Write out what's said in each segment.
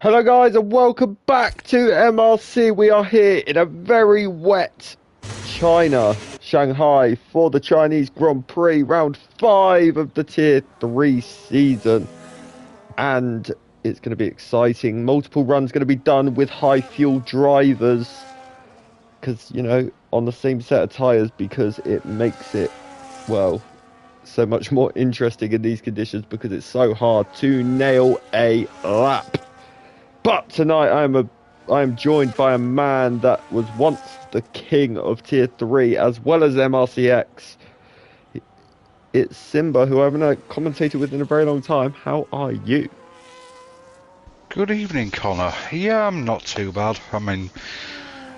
Hello guys and welcome back to MRC. We are here in a very wet China, Shanghai for the Chinese Grand Prix round 5 of the Tier 3 season. And it's going to be exciting. Multiple runs going to be done with high fuel drivers because, you know, on the same set of tyres because it makes it, well, so much more interesting in these conditions because it's so hard to nail a lap. But tonight I am joined by a man that was once the king of Tier 3 as well as MRCX. It's Simba, who I haven't commentated with in a very long time. How are you? Good evening, Connor. Yeah, I'm not too bad. I mean,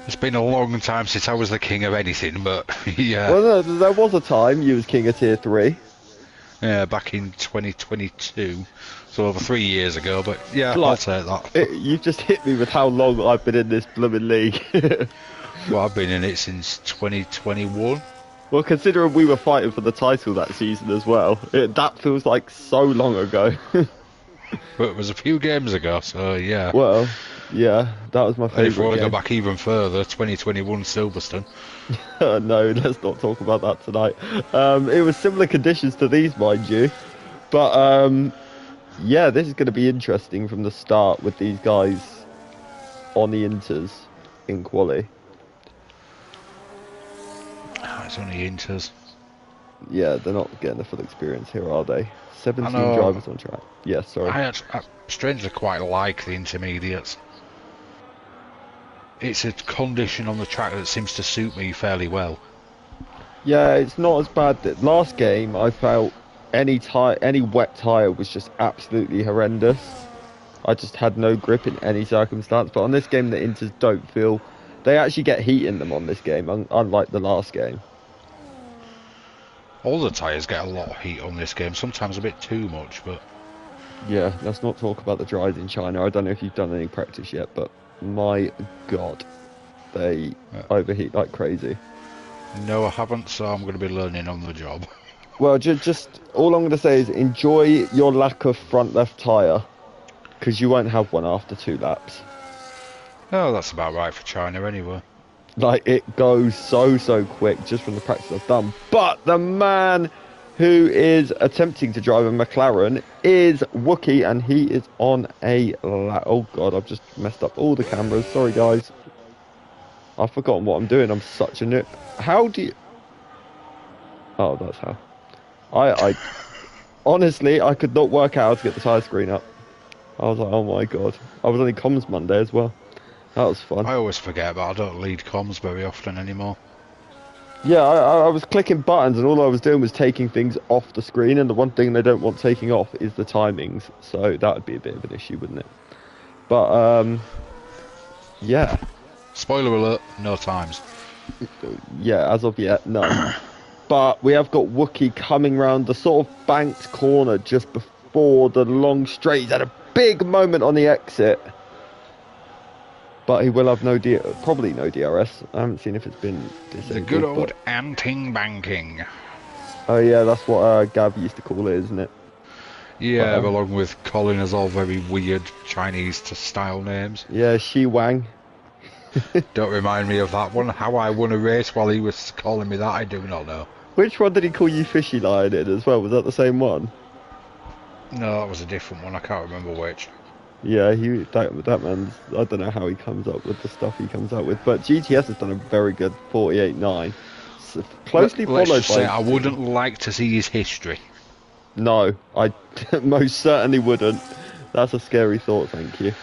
it's been a long time since I was the king of anything, but yeah. Well, no, there was a time you was king of Tier 3. Yeah, back in 2022, so over 3 years ago, but yeah, I'll take that. You've just hit me with how long I've been in this blooming league. Well, I've been in it since 2021. Well, considering we were fighting for the title that season as well, that feels like so long ago. But it was a few games ago, so yeah. Well, yeah, that was my favourite If we want to game. go back even further, 2021 Silverstone. No, let's not talk about that tonight. It was similar conditions to these, mind you. But, yeah, this is going to be interesting from the start with these guys on the Inters in quali. It's only Inters. Yeah, they're not getting the full experience here, are they? 17 drivers on track. Yeah, sorry. I strangely quite like the intermediates. It's a condition on the track that seems to suit me fairly well. Yeah, it's not as bad. Last game, I felt any wet tyre was just absolutely horrendous. I just had no grip in any circumstance. But on this game, the Inters don't feel... They actually get heat in them on this game, unlike the last game. All the tyres get a lot of heat on this game, sometimes a bit too much, but... Yeah, let's not talk about the dries in China. I don't know if you've done any practice yet, but my God, they overheat like crazy. No, I haven't, so I'm going to be learning on the job. Well, just all I'm going to say is enjoy your lack of front left tyre, because you won't have one after 2 laps. Oh, that's about right for China anyway. Like, it goes so quick just from the practice I've done. But the man who is attempting to drive a McLaren is Wookie, and he is on a lap. Oh God, I've just messed up all the cameras. Sorry guys. I've forgotten what I'm doing. I'm such a noob. How do you... Oh, that's how. I honestly, I could not work out how to get the tyre screen up. I was like, oh my God. I was only comms Monday as well. That was fun. I always forget, but I don't lead comms very often anymore. Yeah, I was clicking buttons and all I was doing was taking things off the screen, and the one thing they don't want taking off is the timings, so that would be a bit of an issue, wouldn't it? But, yeah. Spoiler alert, no times. Yeah, as of yet, no. But we have got Wookie coming round the sort of banked corner just before the long straight. He's had a big moment on the exit. But he will have probably no DRS. I haven't seen if it's been disabled. The good old anting banking. Oh yeah, that's what Gav used to call it, isn't it? Yeah, along with Colin as all very weird Chinese style names. Yeah, Shi Wang. Don't remind me of that one. How I won a race while he was calling me that, I do not know. Which one did he call you Fishy Lion in as well? Was that the same one? No, that was a different one. I can't remember which. Yeah, that man's... I don't know how he comes up with the stuff he comes up with, but GTS has done a very good 48.9. So closely followed by... Say, I wouldn't like to see his history. No, I most certainly wouldn't. That's a scary thought, thank you.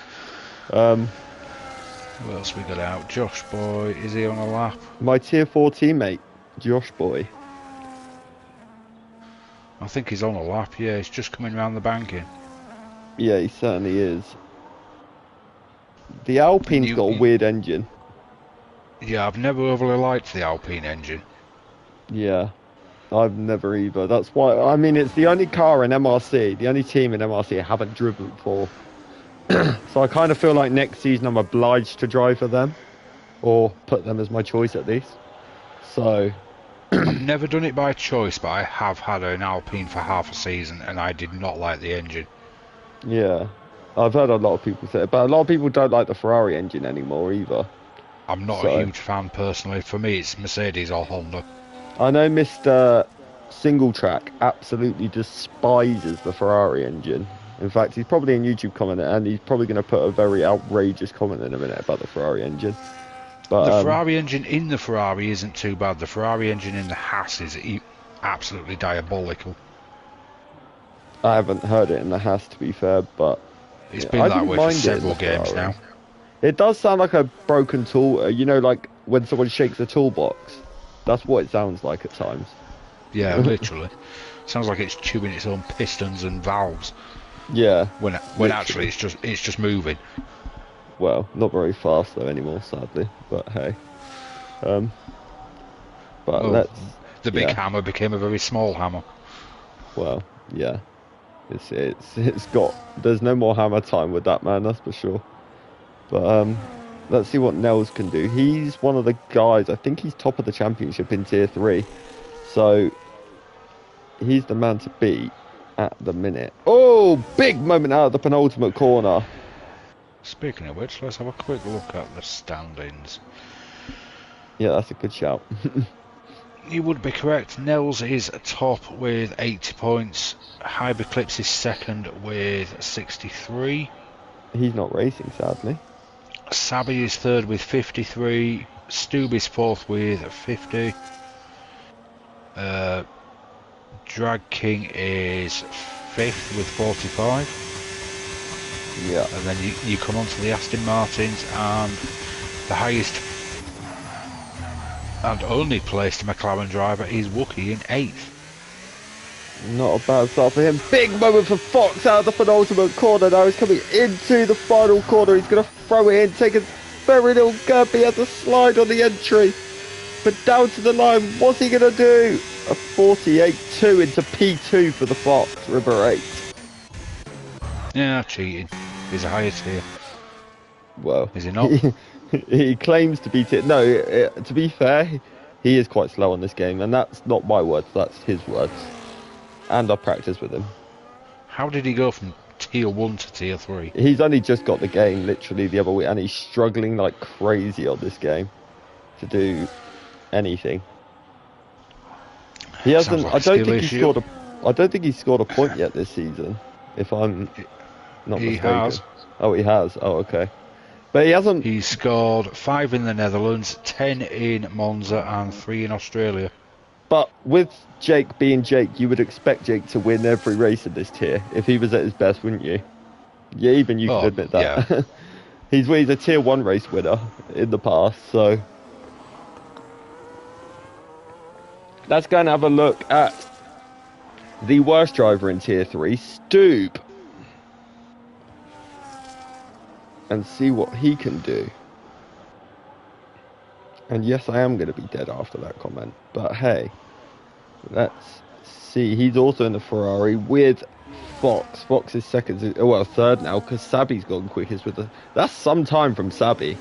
What else we got out? Josh Boy, is he on a lap? My Tier 4 teammate, Josh Boy. I think he's on a lap, yeah, he's just coming round the banking. Yeah, he certainly is. The Alpine's got a weird engine. Yeah, I've never overly liked the Alpine engine. Yeah, I've never either. That's why, I mean, it's the only car in MRC, the only team in MRC I haven't driven for. So I kind of feel like next season I'm obliged to drive for them. Or put them as my choice at least. So... I've never done it by choice, but I have had an Alpine for half a season and I did not like the engine. Yeah. I've heard a lot of people say it, but a lot of people don't like the Ferrari engine anymore either. I'm not a So huge fan personally. For me, it's Mercedes or Honda. I know Mr. Single Track absolutely despises the Ferrari engine. In fact, he's probably in YouTube commenting, and he's probably going to put a very outrageous comment in a minute about the Ferrari engine. But The Ferrari engine in the Ferrari isn't too bad. The Ferrari engine in the Haas is absolutely diabolical. I haven't heard it in the Haas, to be fair, but It's yeah, been I that didn't way for mind it in several the games Ferrari. now. It does sound like a broken tool, you know, like when someone shakes a toolbox. That's what it sounds like at times. Yeah, literally. Sounds like it's chewing its own pistons and valves. Yeah. When literally. actually it's just moving. Well, not very fast though anymore, sadly. But hey. But Well, let's. the big yeah. hammer became a very small hammer. Well, yeah. It's got. There's no more hammer time with that man, that's for sure. But let's see what Nels can do. He's one of the guys. I think he's top of the championship in tier 3. So he's the man to beat at the minute. Oh, big moment out of the penultimate corner. Speaking of which, let's have a quick look at the standings. Yeah, that's a good shout. You would be correct. Nels is top with 80 points. Hyperclips is second with 63. He's not racing, sadly. Sabby is third with 53. Stoob is fourth with 50. Drag King is fifth with 45. Yeah. And then you come on to the Aston Martins, and the highest and only placed McLaren driver is Wookie in 8th. Not a bad start for him. Big moment for Fox out of the penultimate corner. Now he's coming into the final corner. He's going to throw it in, take a very little gap. He has a slide on the entry. But down to the line, what's he going to do? A 48.2 into P2 for the Fox, River 8. Yeah, cheating. He's a higher tier. Well, Is he not? He claims to be... No, to be fair, he is quite slow on this game. And that's not my words, that's his words. And I've practiced with him. How did he go from tier 1 to tier 3? He's only just got the game literally the other week, and he's struggling like crazy on this game to do anything. He hasn't. Like I don't think issue. he scored a. I don't think he's scored a point yet this season. If I'm not He mistaken. has. Oh, he has. Oh, okay. But he hasn't. He scored 5 in the Netherlands, 10 in Monza, and 3 in Australia. But with Jake being Jake, you would expect Jake to win every race in this tier if he was at his best, wouldn't you? Yeah, even you can admit that. Yeah. he's a tier 1 race winner in the past, so let's go and have a look at the worst driver in tier 3, Stoob, and see what he can do. And yes, I am going to be dead after that comment, but hey, let's see. He's also in the Ferrari with Fox. Fox is second, well, third now, because Sabby's gone quickest with the... That's some time from Sabby.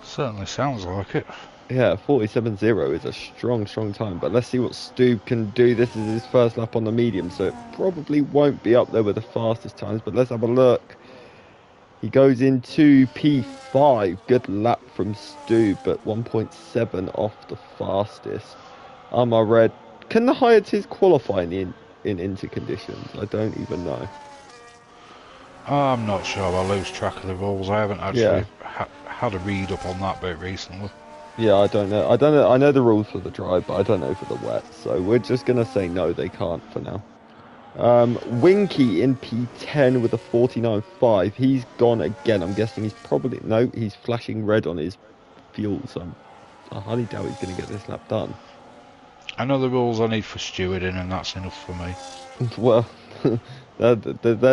Certainly sounds like it. Yeah, 47.0 is a strong time, but let's see what Stoob can do. This is his first lap on the medium, so it probably won't be up there with the fastest times, but let's have a look. He goes into P5. Good lap from Stoob, but 1.7 off the fastest. Armour Red. Can the higher tiers qualify in inter conditions? I don't even know. I'm not sure. I lose track of the rules. I haven't actually had a read up on that bit recently. Yeah, I don't know. I know the rules for the dry, but I don't know for the wet. So we're just going to say no, they can't for now. Winky in P10 with a 49.5. He's gone again. I'm guessing he's probably... No, he's flashing red on his fuel, so I highly doubt he's going to get this lap done. I know the rules I need for stewarding, and that's enough for me. Well, they're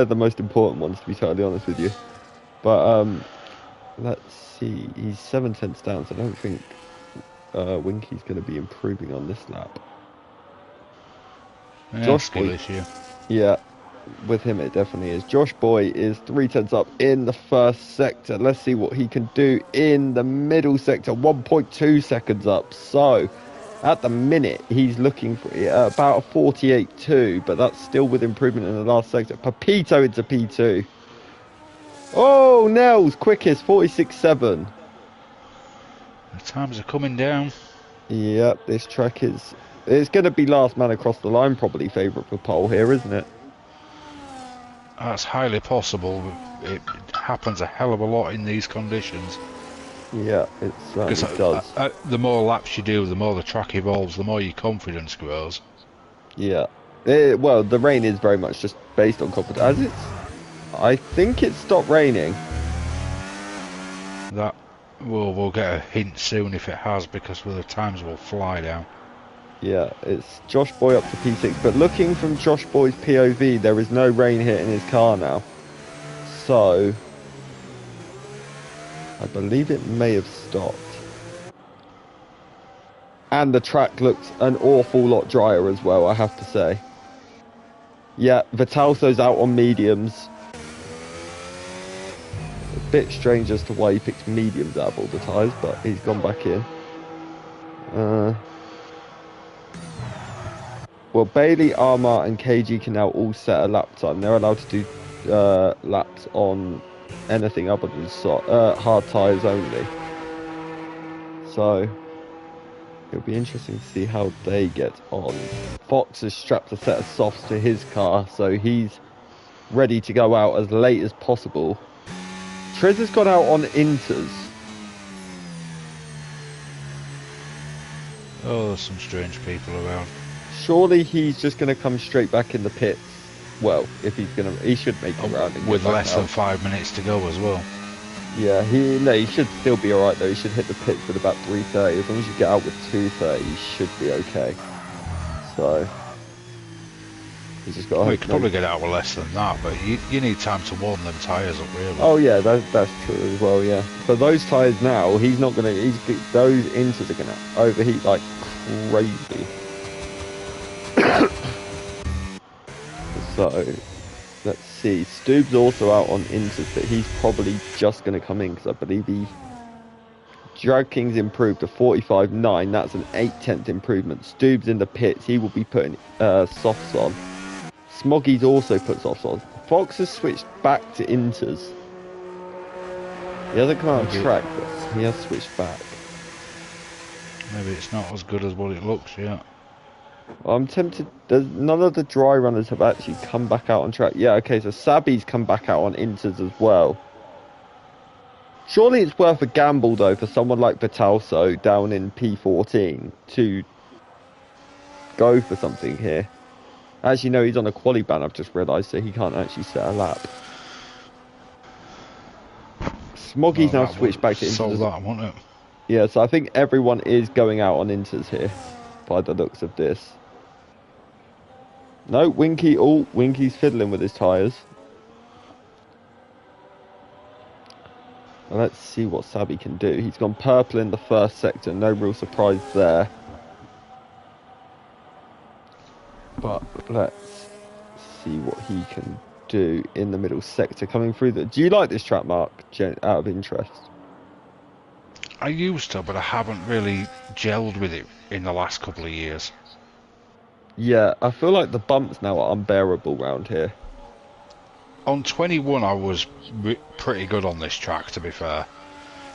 the most important ones, to be totally honest with you. But let's see. He's 7/10 down, so I don't think Winky's going to be improving on this lap. Yeah, Josh skill Boy, issue. yeah, with him it definitely is. Josh Boy is 3/10 up in the first sector. Let's see what he can do in the middle sector. 1.2 seconds up. So At the minute, he's looking for about a 48.2, but that's still with improvement in the last sector. Pepito into P2. Oh, Nels, quickest, 46.7. The times are coming down. Yep, this track is... It's going to be last man across the line, probably favourite for pole here, isn't it? That's highly possible. It happens a hell of a lot in these conditions. Yeah, it certainly does. The more laps you do, the more the track evolves, the more your confidence grows. Yeah. Well, the rain is very much just based on confidence. As it's... I think it stopped raining. That we'll get a hint soon if it has, because the times will fly down. Yeah, it's Josh Boy up to P6, but looking from Josh Boy's POV, there is no rain hitting his car now. So, I believe it may have stopped. And the track looks an awful lot drier as well, I have to say. Yeah, Vitalso's out on mediums. A bit strange as to why he picked mediums out of all the tyres, but he's gone back in. Well, Bailey, Armour and KG can now all set a lap time. They're allowed to do laps on anything other than hard tyres only. So, it'll be interesting to see how they get on. Fox has strapped a set of softs to his car, so he's ready to go out as late as possible. Triz has gone out on inters. Oh, there's some strange people around. Surely he's just going to come straight back in the pits. Well, if he's going to, he should make it round. With less than 5 minutes to go as well. Yeah, he should still be alright though. He should hit the pits with about 3:30. As long as you get out with 2:30, he should be okay. So, he's just got to Well, you could probably get out with less than that, but you need time to warm them tyres up, really. Oh yeah, that's true as well, yeah. But those tyres now, he's not going to, those inters are going to overheat like crazy. So, let's see. Stubbs also out on inters, but he's probably just going to come in because I believe Drag King's improved to 45.9. That's an 0.8 improvement. Stubbs in the pits. He will be putting softs on. Smoggy's also put softs on. Fox has switched back to inters. He hasn't come out on track, but he has switched back. Maybe it's not as good as what it looks yet. I'm tempted. None of the dry runners have actually come back out on track. Yeah, okay, so Sabi's come back out on inters as well. Surely it's worth a gamble, though, for someone like Vitalso down in P14 to go for something here. As you know, he's on a quali ban, I've just realised, so he can't actually set a lap. Smoggy's now switched back to inters. Sold that, won't it? Yeah, so I think everyone is going out on inters here, by the looks of this. No, Winky. Oh, Winky's fiddling with his tyres. Let's see what Sabi can do. He's gone purple in the first sector. No real surprise there. But let's see what he can do in the middle sector coming through. Do you like this track, Mark, out of interest? I used to, but I haven't really gelled with it in the last couple of years. Yeah, I feel like the bumps now are unbearable round here. On 21, I was pretty good on this track, to be fair.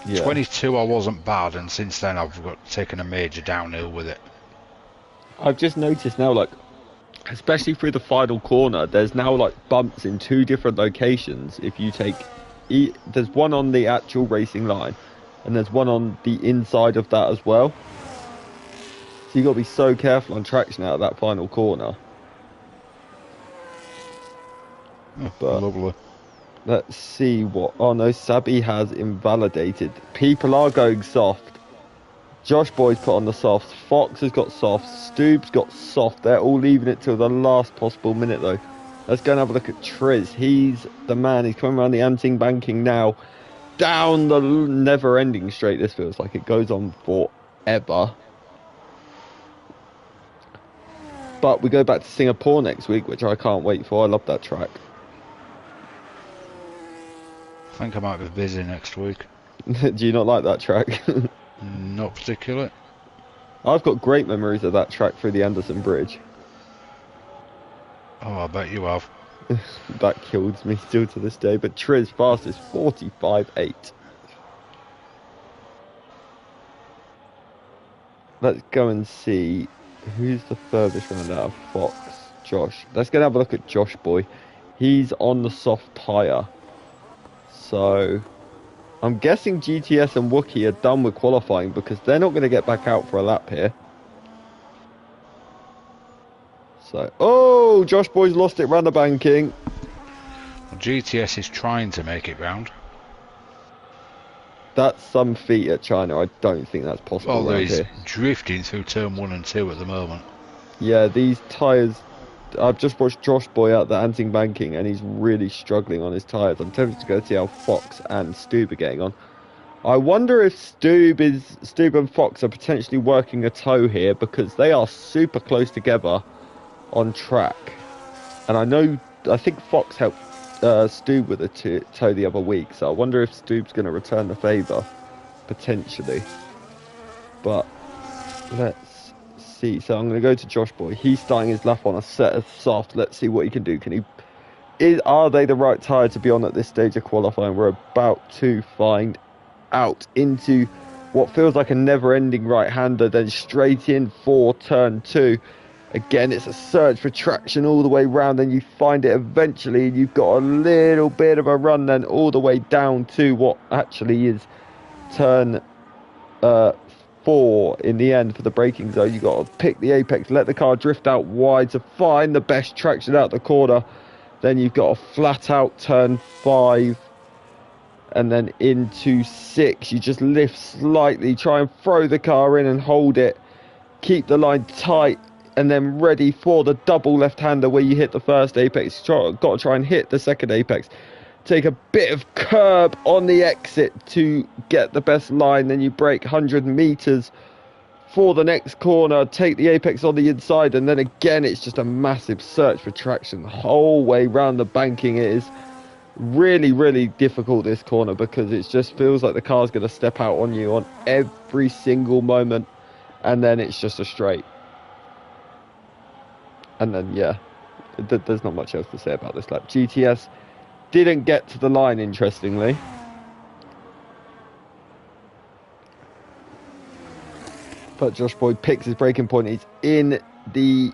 Yeah. 22, I wasn't bad, and since then I've taken a major downhill with it. I've just noticed now, like, especially through the final corner, there's now like bumps in 2 different locations. If you take, there's one on the actual racing line, and there's one on the inside of that as well. So you got to be so careful on traction out of that final corner. Oh, but lovely. Let's see what... Oh no, Sabi has invalidated. People are going soft. Josh Boy's put on the softs. Fox has got softs. Stubbs got soft. They're all leaving it till the last possible minute though. Let's go and have a look at Triz. He's the man. He's coming around the anting banking now. Down the never-ending straight. This feels like it goes on forever. But we go back to Singapore next week, which I can't wait for. I love that track. I think I might be busy next week. Do you not like that track? Not particularly. I've got great memories of that track through the Anderson Bridge. Oh, I bet you have. That kills me still to this day. But Triz fastest 45.8. Let's go and see who's the furthest round out of Fox. Josh. Let's go and have a look at Josh Boy. He's on the soft tyre. So I'm guessing GTS and Wookie are done with qualifying because they're not going to get back out for a lap here. So, oh, Josh Boy's lost it round the banking. Well, GTS is trying to make it round. That's some feat at China. I don't think that's possible. Well, he's drifting through turn 1 and 2 at the moment. Yeah, these tyres. I've just watched Josh Boy out the Anting banking, and he's really struggling on his tyres. I'm tempted to go see how Fox and Stoob are getting on. I wonder if Stoob and Fox are potentially working a tow here because they are super close together on track. And I think Fox helped Stoob with a tow the other week, so I wonder if Stoob's going to return the favour potentially. But let's see. So I'm going to go to Josh Boy. He's starting his lap on a set of soft. Let's see what he can do. Are they the right tyre to be on at this stage of qualifying? We're about to find out into what feels like a never-ending right-hander, then straight in for turn 2. Again, it's a search for traction all the way round, and you find it eventually, and you've got a little bit of a run then all the way down to what actually is turn 4 in the end for the braking zone. You've got to pick the apex, let the car drift out wide to find the best traction out the corner. Then you've got a flat out turn 5. And then into 6, you just lift slightly, try and throw the car in and hold it. Keep the line tight and then ready for the double left-hander where you hit the first apex. Got to try and hit the second apex. Take a bit of curb on the exit to get the best line. Then you brake 100 meters for the next corner. Take the apex on the inside. And then again, it's just a massive search for traction the whole way round the banking. It is really, really difficult this corner because it just feels like the car's going to step out on you on every single moment. And then it's just a straight. And then, yeah, there's not much else to say about this lap. GTS didn't get to the line, interestingly. But Josh Boyd picks his braking point. He's in the,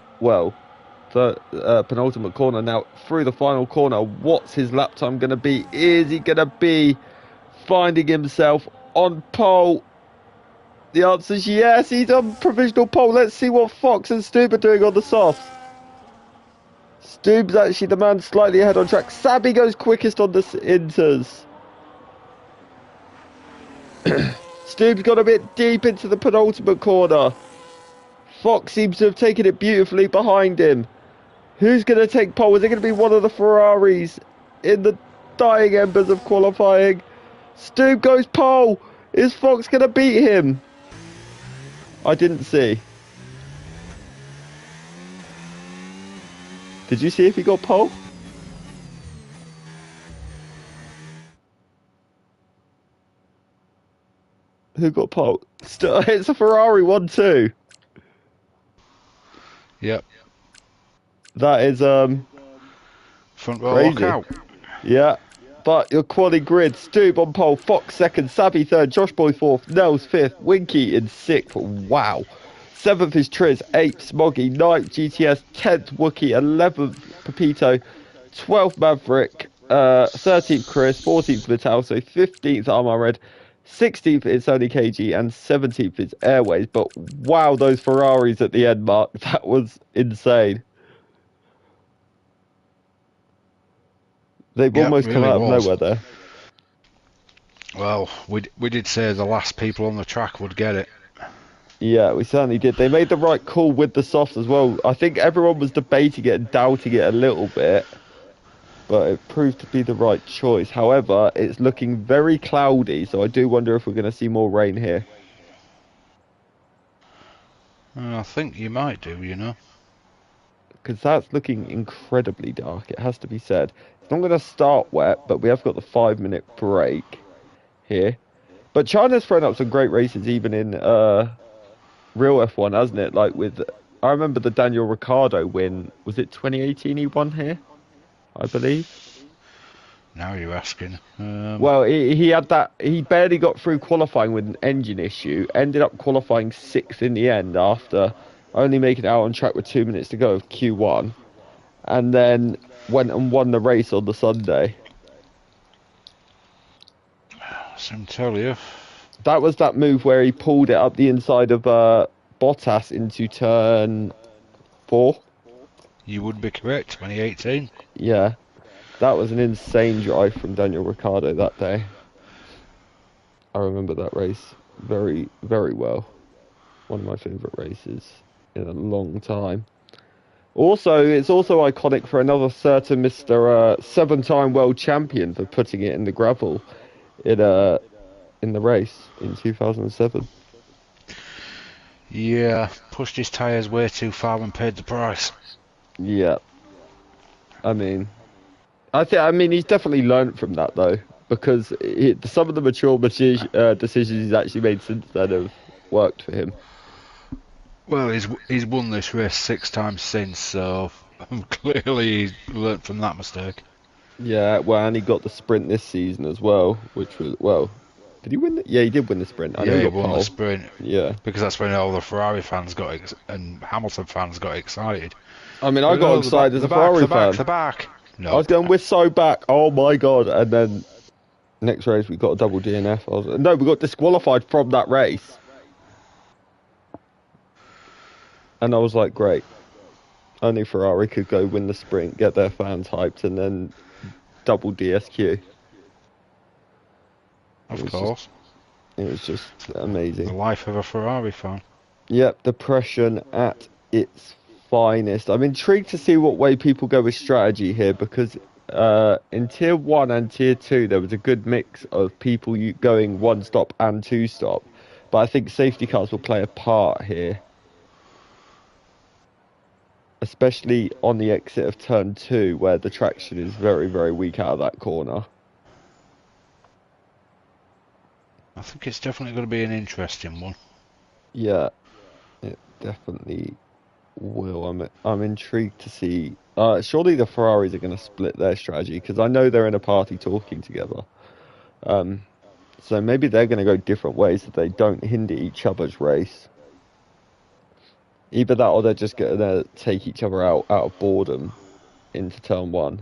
penultimate corner now through the final corner. What's his lap time going to be? Is he going to be finding himself on pole? The answer is yes, he's on provisional pole. Let's see what Fox and Stoob are doing on the softs. Stoob's actually the man slightly ahead on track. Sabby goes quickest on the inters. Stoob's got a bit deep into the penultimate corner. Fox seems to have taken it beautifully behind him. Who's going to take pole? Is it going to be one of the Ferraris in the dying embers of qualifying? Stoob goes pole. Is Fox going to beat him? I didn't see. Did you see if he got pole? Who got pole? It's a Ferrari 1-2. Yep. That is front row crazy. lockout. Yeah. But your quali grid, Stoob on pole, Fox second, Sabby third, Josh Boy fourth, Nels fifth, Winky in sixth. Wow. 7th is Triz, 8th Smoggy, 9th GTS, 10th Wookie, 11th Pepito, 12th Maverick, 13th Chris, 14th Vital, so 15th Armor Red, 16th is Sony KG, and 17th is Airways. But wow, those Ferraris at the end, Mark, that was insane. They've almost really come out was. of nowhere there. Well, we did say the last people on the track would get it. Yeah, we certainly did. They made the right call with the softs as well. I think everyone was debating it and doubting it a little bit, but it proved to be the right choice. However, it's looking very cloudy, so I do wonder if we're going to see more rain here. I think you might do, you know. Because that's looking incredibly dark, it has to be said. It's not going to start wet, but we have got the 5-minute break here. But China's thrown up some great races, even in real F1, hasn't it? Like with, I remember the Daniel Ricciardo win. Was it 2018 he won here? I believe. Now you're asking. Well, he had that. He barely got through qualifying with an engine issue. Ended up qualifying sixth in the end after only making it out on track with 2 minutes to go of Q1, and then went and won the race on the Sunday. So I'm telling you. That was that move where he pulled it up the inside of Bottas into turn 4. You would be correct. 2018. Yeah, that was an insane drive from Daniel Ricciardo that day. I remember that race very, very well. One of my favourite races in a long time. Also, it's also iconic for another certain Mr. 7-time world champion for putting it in the gravel in the race in 2007. Yeah, pushed his tyres way too far and paid the price. Yeah. I mean, I mean he's definitely learned from that though, because some of the mature decisions he's actually made since then have worked for him. Well, he's won this race 6 times since, so clearly he's learnt from that mistake. Yeah, well, and he got the sprint this season as well, which was, well, did he win it? Yeah, he did win the sprint. I know Yeah, he got won pole. the sprint. Yeah. Because that's when all the Ferrari fans and Hamilton fans got excited. I mean, I got excited as a Ferrari fan. The back. No. I was going, we're so back. Oh my god! And then next race we got a double DNF. No, we got disqualified from that race. And I was like, great. Only Ferrari could go win the sprint, get their fans hyped, and then double DSQ. Of course. It was just amazing. The life of a Ferrari fan. Yep, depression at its finest. I'm intrigued to see what way people go with strategy here, because in Tier 1 and Tier 2 there was a good mix of people going 1-stop and 2-stop. But I think safety cars will play a part here. Especially on the exit of turn 2, where the traction is very, very weak out of that corner. I think it's definitely going to be an interesting one. Yeah, it definitely will. I'm intrigued to see. Surely the Ferraris are going to split their strategy, because I know they're in a party talking together. So maybe they're going to go different ways so they don't hinder each other's race. Either that, or they're just going to take each other out of boredom into turn 1,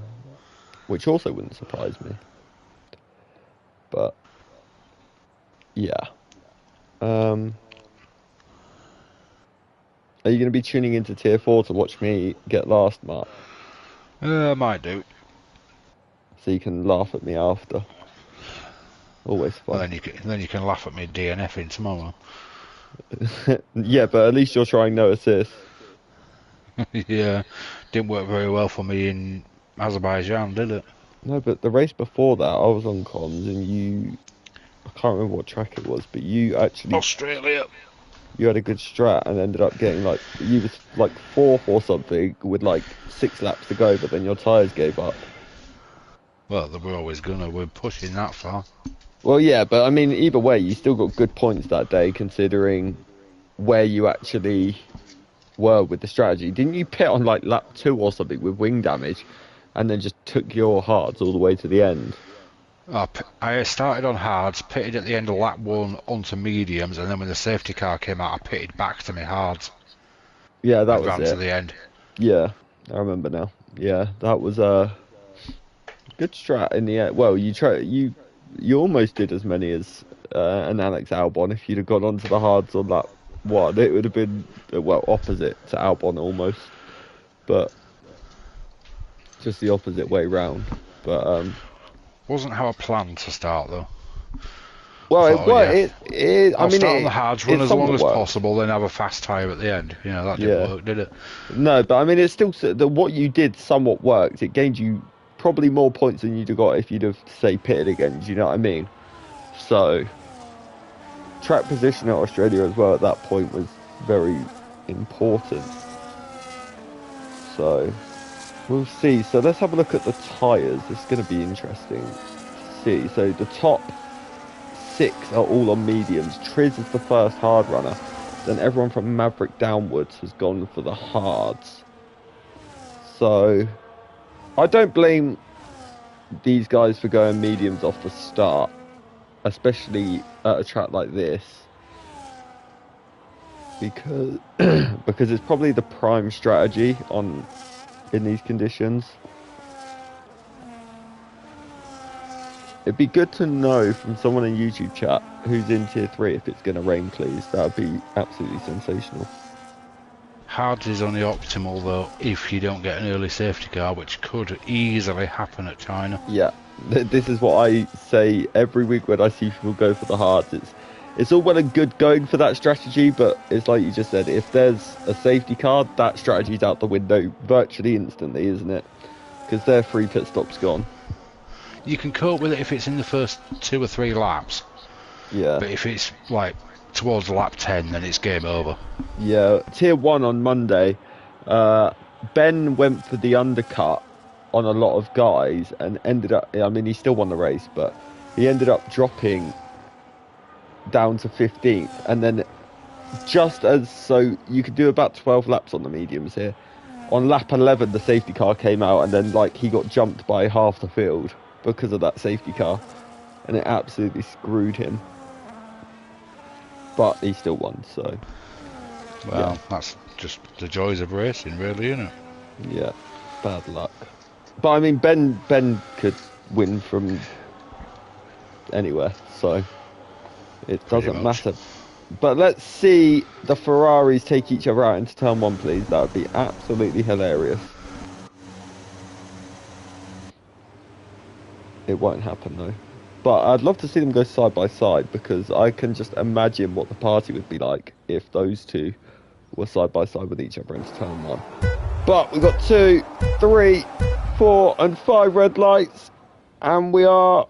which also wouldn't surprise me. But yeah. Are you going to be tuning into Tier 4 to watch me get last, Mark? I might do. So you can laugh at me after. Always fun. Well, then you can laugh at me DNFing tomorrow. Yeah, but at least you're trying no assist. Yeah, didn't work very well for me in Azerbaijan, did it? No, but the race before that, I was on comms and I can't remember what track it was, but you actually... Australia. You had a good strat and ended up getting you was like 4th or something with 6 laps to go, but then your tyres gave up. Well, they were always we're pushing that far. Well, yeah, but I mean, either way, you still got good points that day, considering where you actually were with the strategy. Didn't you pit on lap 2 or something with wing damage, and then just took your hards all the way to the end? I started on hards, pitted at the end of lap 1 onto mediums, and then when the safety car came out, I pitted back to my hards. Yeah, that was ran it. To the end. Yeah, I remember now. Yeah, that was a good strat in the end. Well, you almost did as many as an Alex Albon. If you'd have gone onto the hards on lap 1, it would have been opposite to Albon almost, but just the opposite way round. But wasn't how I planned to start though. Well, I'll start on the hards, run as long as worked. possible, then have a fast tyre at the end. You know, that didn't work, did it? No, but I mean, it's still what you did somewhat worked. It gained you probably more points than you'd have got if you'd have, say, pitted again. Do you know what I mean? So, track position at Australia as well at that point was very important. So, we'll see. So let's have a look at the tyres. It's going to be interesting to see. So the top 6 are all on mediums. Triz is the first hard runner. then everyone from Maverick downwards has gone for the hards. So I don't blame these guys for going mediums off the start, especially at a track like this, because because it's probably the prime strategy in these conditions. It'd be good to know from someone in YouTube chat who's in tier 3 if it's going to rain, please. That would be absolutely sensational. Hards is only optimal though if you don't get an early safety car, which could easily happen at China. Yeah, this is what I say every week when I see people go for the hards. It's all well and good going for that strategy, but it's like you just said, if there's a safety car, that strategy's out the window virtually instantly, isn't it? Because their free pit stop's gone. You can cope with it if it's in the first 2 or 3 laps. Yeah. But if it's like towards lap 10, then it's game over. Yeah, tier 1 on Monday, Ben went for the undercut on a lot of guys and ended up, I mean, he still won the race, but he ended up dropping down to 15th. And then so you could do about 12 laps on the mediums here. On lap 11, the safety car came out, and then like he got jumped by half the field because of that safety car, and it absolutely screwed him. But he still won, so. Well, yeah. That's just the joys of racing, really, isn't it? Yeah, bad luck. But I mean, Ben could win from anywhere, so it doesn't matter. But let's see the Ferraris take each other out into turn 1, please. That would be absolutely hilarious. It won't happen though. But I'd love to see them go side by side, because I can just imagine what the party would be like if those two were side by side with each other into turn 1. But we've got 2, 3, 4 and 5 red lights, and we are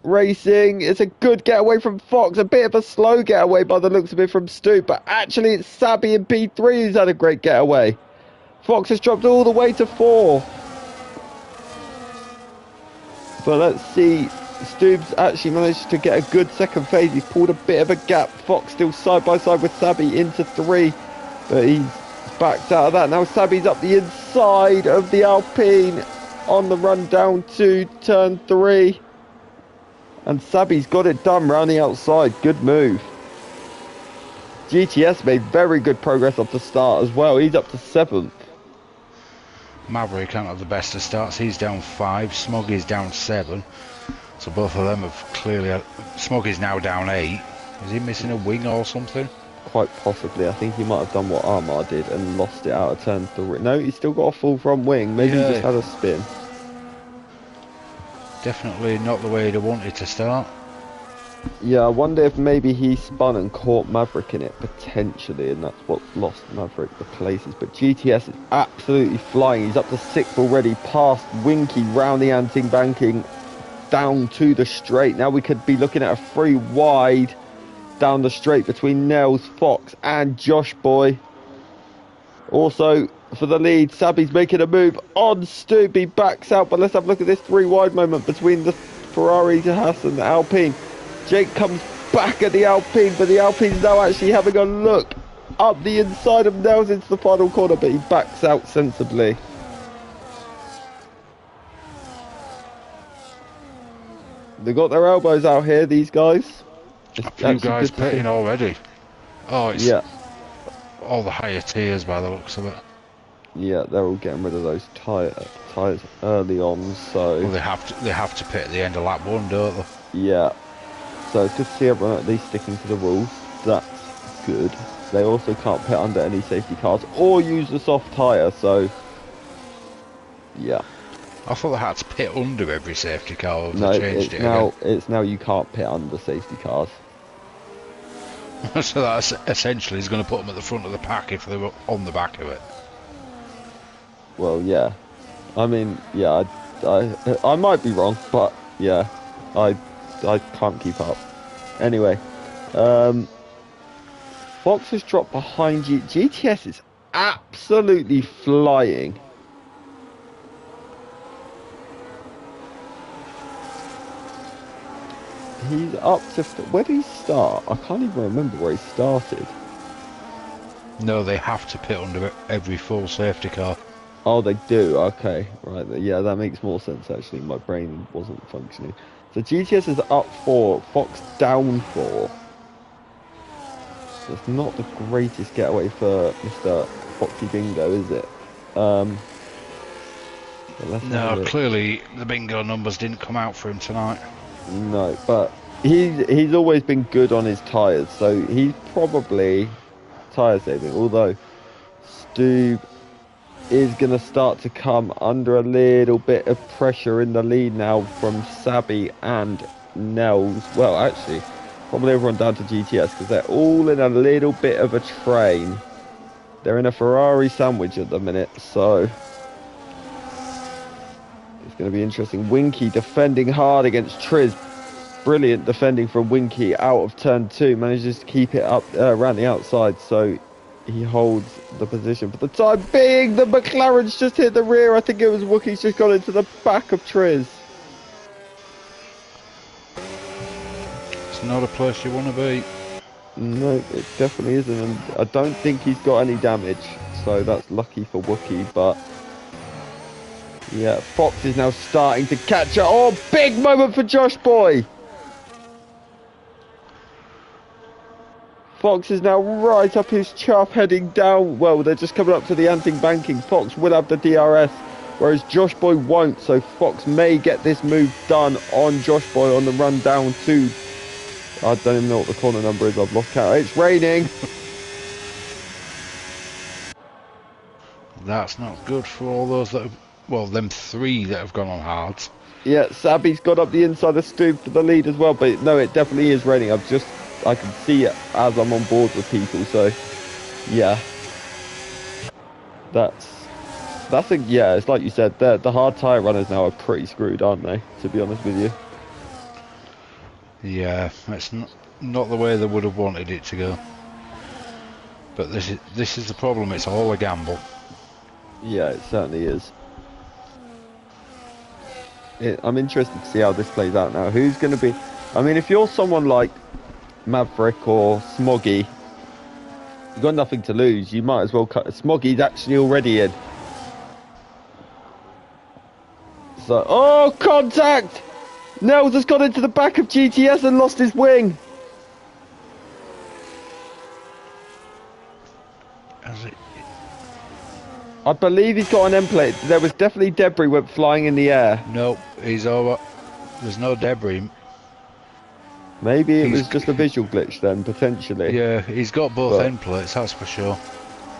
racing. It's a good getaway from Fox, a bit of a slow getaway by the looks of it from Stu, but actually it's Sabby in P3 who's had a great getaway. Fox has dropped all the way to 4. But let's see, Stubbs actually managed to get a good second phase. He's pulled a bit of a gap. Fox still side by side with Sabby into 3, but he's backed out of that. Now Sabby's up the inside of the Alpine on the run down to turn 3. And Sabby's got it done round the outside. Good move. GTS made very good progress off the start as well. He's up to 7th. Maverick can't have the best of starts. He's down 5. Smoggy's down 7. So both of them have clearly... Smoggy's now down 8. Is he missing a wing or something? Quite possibly. I think he might have done what Armar did and lost it out of turn 3. No, he's still got a full front wing. Maybe he just had a spin. Definitely not the way he'd have wanted to start. Yeah, I wonder if maybe he spun and caught Maverick in it, potentially, and that's what lost Maverick the places. But GTS is absolutely flying. He's up to 6th already, past Winky, round the Anting banking, down to the straight. Now we could be looking at a 3 wide down the straight between Nels, Fox and Josh Boy. Also, for the lead, Sabby's making a move on Stu. He backs out, but let's have a look at this 3 wide moment between the Ferrari, Haas and the Alpine. Jake comes back at the Alpine, but the Alpine's now actually having a look up the inside of Nels into the final corner, but he backs out sensibly. They got their elbows out here, these guys. A few guys pitting already. Oh, it's all the higher tiers by the looks of it. Yeah, they're all getting rid of those tyres early on, so... Well, they have to pit at the end of lap 1, don't they? Yeah. So it's good to see everyone at least sticking to the rules. That's good. They also can't pit under any safety cars or use the soft tyre, so... Yeah. I thought they had to pit under every safety car, or no, they changed it now, again. it's now you can't pit under safety cars. So that essentially is going to put them at the front of the pack if they were on the back of it. Well, yeah. I mean, yeah, I might be wrong, but yeah, I can't keep up. Anyway, Fox has dropped behind you. GTS is absolutely flying. He's up to... Where did he start? I can't even remember where he started. No, they have to pit under every full safety car. Oh, they do. Okay, right. Yeah, that makes more sense actually. My brain wasn't functioning. So GTS is up 4, Fox down 4. So it's not the greatest getaway for Mr. Foxy Bingo, is it? No, clearly the bingo numbers didn't come out for him tonight. No, but he's always been good on his tyres, so he's probably tyre saving. Although Stube is going to start to come under a little bit of pressure in the lead now from Sabby and Nels. Well, actually, probably everyone down to GTS because they're all in a little bit of a train. They're in a Ferrari sandwich at the minute, so it's going to be interesting. Winky defending hard against Triz. Brilliant defending from Winky out of turn 2. Manages to keep it up around the outside, so he holds the position for the time being. The McLaren's just hit the rear. I think it was Wookie's just got into the back of Triz. It's not a place you want to be. No, it definitely isn't, and I don't think he's got any damage, so that's lucky for Wookie, but yeah, Fox is now starting to catch up. Oh, big moment for Josh Boy! Fox is now right up his chuff, heading down. Well, they're just coming up to the Anting banking. Fox will have the DRS, whereas Josh Boy won't, so Fox may get this move done on Josh Boy on the run down to... I don't even know what the corner number is, I've lost count. It's raining! That's not good for all those that have, well, them 3 that have gone on hards. Yeah, Sabby's got up the inside of Stube for the lead as well, but no, it definitely is raining. I can see it as I'm on board with people, so yeah. Yeah, it's like you said, the hard tyre runners now are pretty screwed, aren't they, to be honest with you? Yeah, it's not the way they would have wanted it to go. But this is the problem, it's all a gamble. Yeah, it certainly is. I'm interested to see how this plays out now. Who's going to be... I mean, if you're someone like Maverick or Smoggy, you've got nothing to lose. You might as well cut... Smoggy's actually already in. So... Oh, contact! Nels has got into the back of GTS and lost his wing. Has it? I believe he's got an end plate. There was definitely debris went flying in the air. No, he's over. There's no debris. Maybe it was just a visual glitch then, potentially. Yeah, he's got both end plates, that's for sure.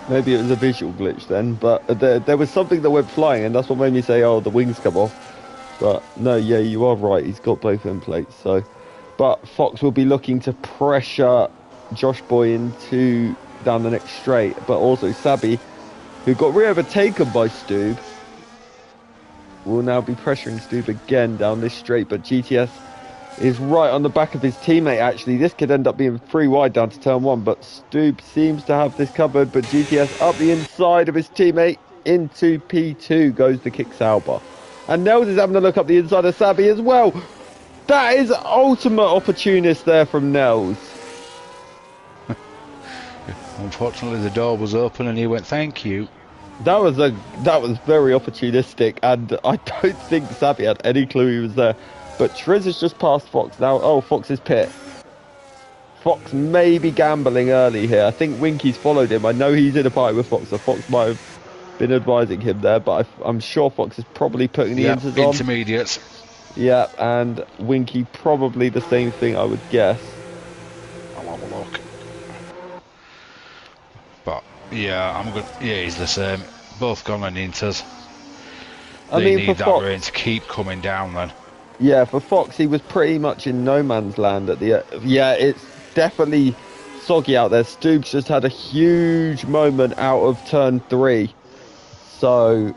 Maybe it was a visual glitch then, but there was something that went flying, and that's what made me say, oh, the wings come off. But no, yeah, you are right. He's got both end plates. So, but Fox will be looking to pressure Josh Boy into down the next straight, but also Sabby, who got re-overtaken by Stube, will now be pressuring Stube again down this straight. But GTS is right on the back of his teammate. Actually, this could end up being 3 wide down to turn 1, but Stube seems to have this covered. But GTS up the inside of his teammate into P2 goes the kick Sauber. And Nels is having a look up the inside of Sabby as well. That is ultimate opportunist there from Nels. Unfortunately, the door was open and he went, thank you. That was very opportunistic, and I don't think Sabby had any clue he was there. But Triz has just passed Fox now. Oh, Fox's pit. Fox may be gambling early here. I think Winky's followed him. I know he's in a party with Fox, so Fox might have been advising him there, but I'm sure Fox is probably putting the inters on. Intermediates. Yeah, and Winky probably the same thing, I would guess. I'll have a look. But yeah, I'm good. Yeah, he's the same. Both gone on inters. They need that rain to keep coming down then. Yeah, for Fox, he was pretty much in no man's land at the... Yeah, it's definitely soggy out there. Stoogs just had a huge moment out of turn 3. So...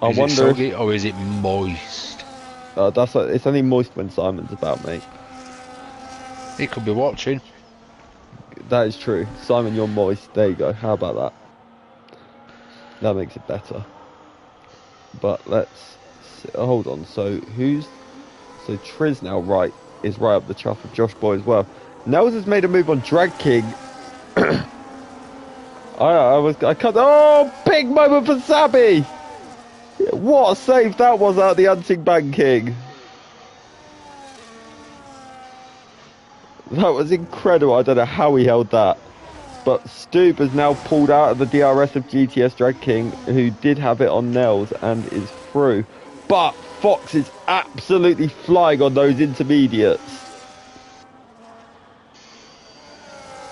Is it soggy or is it moist? It's only moist when Simon's about, mate. He could be watching. That is true. Simon, you're moist. There you go. How about that? That makes it better. But let's... Hold on. So Triz now is right up the chuff of Josh Boy as well. Nels has made a move on Drag King. I cut. Oh, big moment for Sabi! What a save that was out of the anti-banking. That was incredible. I don't know how he held that. But Stoob has now pulled out of the DRS of GTS Drag King, who did have it on nails and is through. But Fox is absolutely flying on those intermediates.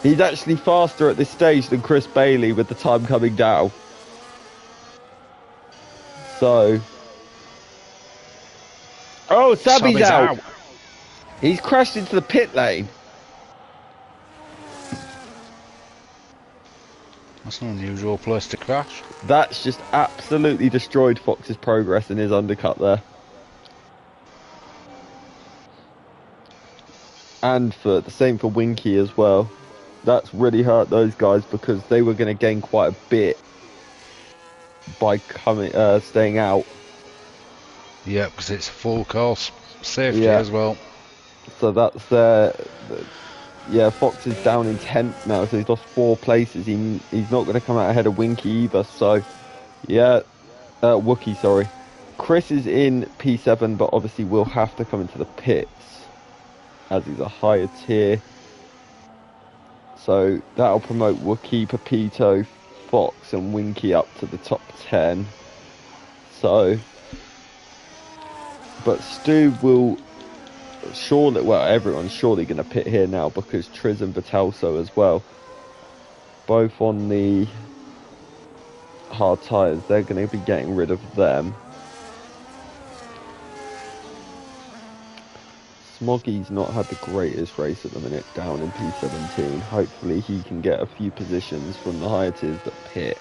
He's actually faster at this stage than Chris Bailey with the time coming down. So... Oh, Sabi's out. He's crashed into the pit lane. That's an unusual place to crash. That's just absolutely destroyed Fox's progress in his undercut there. And for the same for Winky as well. That's really hurt those guys because they were going to gain quite a bit by staying out. Yeah, because it's full course safety as well. So that's yeah, Fox is down in 10th now, so he's lost 4 places. He's not going to come out ahead of Winky either. So, yeah, Wookie, sorry. Chris is in P7, but obviously will have to come into the pits as he's a higher tier. So that'll promote Wookie, Pepito, Fox, and Winky up to the top 10. So, but Stu will surely, well, everyone's surely going to pit here now because Triz and Vitalso as well, both on the hard tyres. They're going to be getting rid of them. Smoggy's not had the greatest race at the minute, down in P17. Hopefully he can get a few positions from the higher tiers that pit.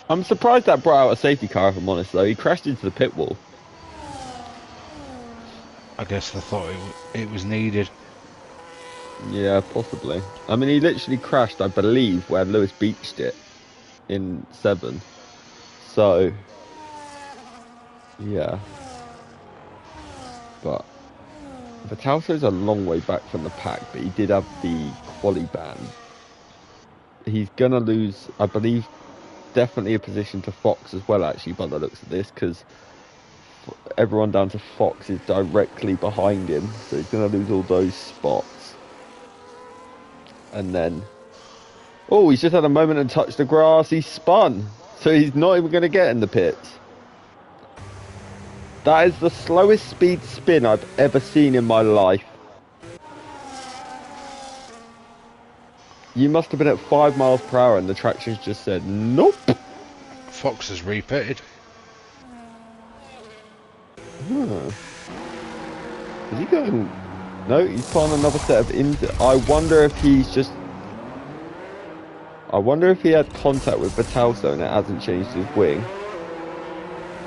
I'm surprised that brought out a safety car, if I'm honest, though. He crashed into the pit wall. I guess they thought it was needed. Yeah, possibly. I mean, he literally crashed, I believe, where Lewis beached it in 7. So, yeah. But Vitalso's a long way back from the pack, but he did have the quali ban. He's going to lose, I believe, definitely a position to Fox as well, actually, by the looks of this, because everyone down to Fox is directly behind him, so he's going to lose all those spots. And then, oh, he's just had a moment and touched the grass. He spun, so he's not even going to get in the pits. That is the slowest speed spin I've ever seen in my life. You must have been at 5 miles per hour and the traction's just said, nope. Fox has repitted. Is he going? No, he's put on another set of I wonder if he's just... I wonder if he had contact with Vitalso and it hasn't changed his wing.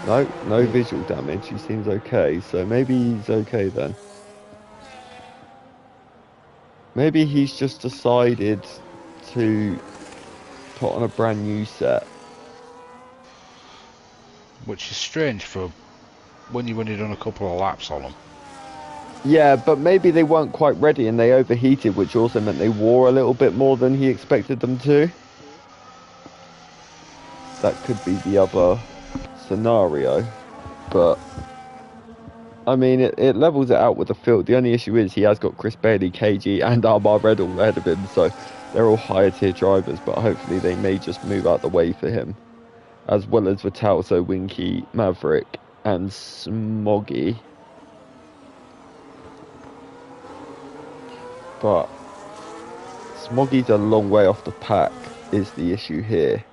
No visual damage. He seems okay, so maybe he's okay then. Maybe he's just decided to put on a brand new set. Which is strange for when you've only done a couple of laps on them. Yeah, but maybe they weren't quite ready and they overheated, which also meant they wore a little bit more than he expected them to. That could be the other scenario, but I mean, it levels it out with the field. The only issue is he has got Chris Bailey, KG, and Armar Red all ahead of him, so they're all higher tier drivers, but hopefully they may just move out the way for him, as well as Vitalso, Winky, Maverick, and Smoggy. But Smoggy's a long way off the pack is the issue here.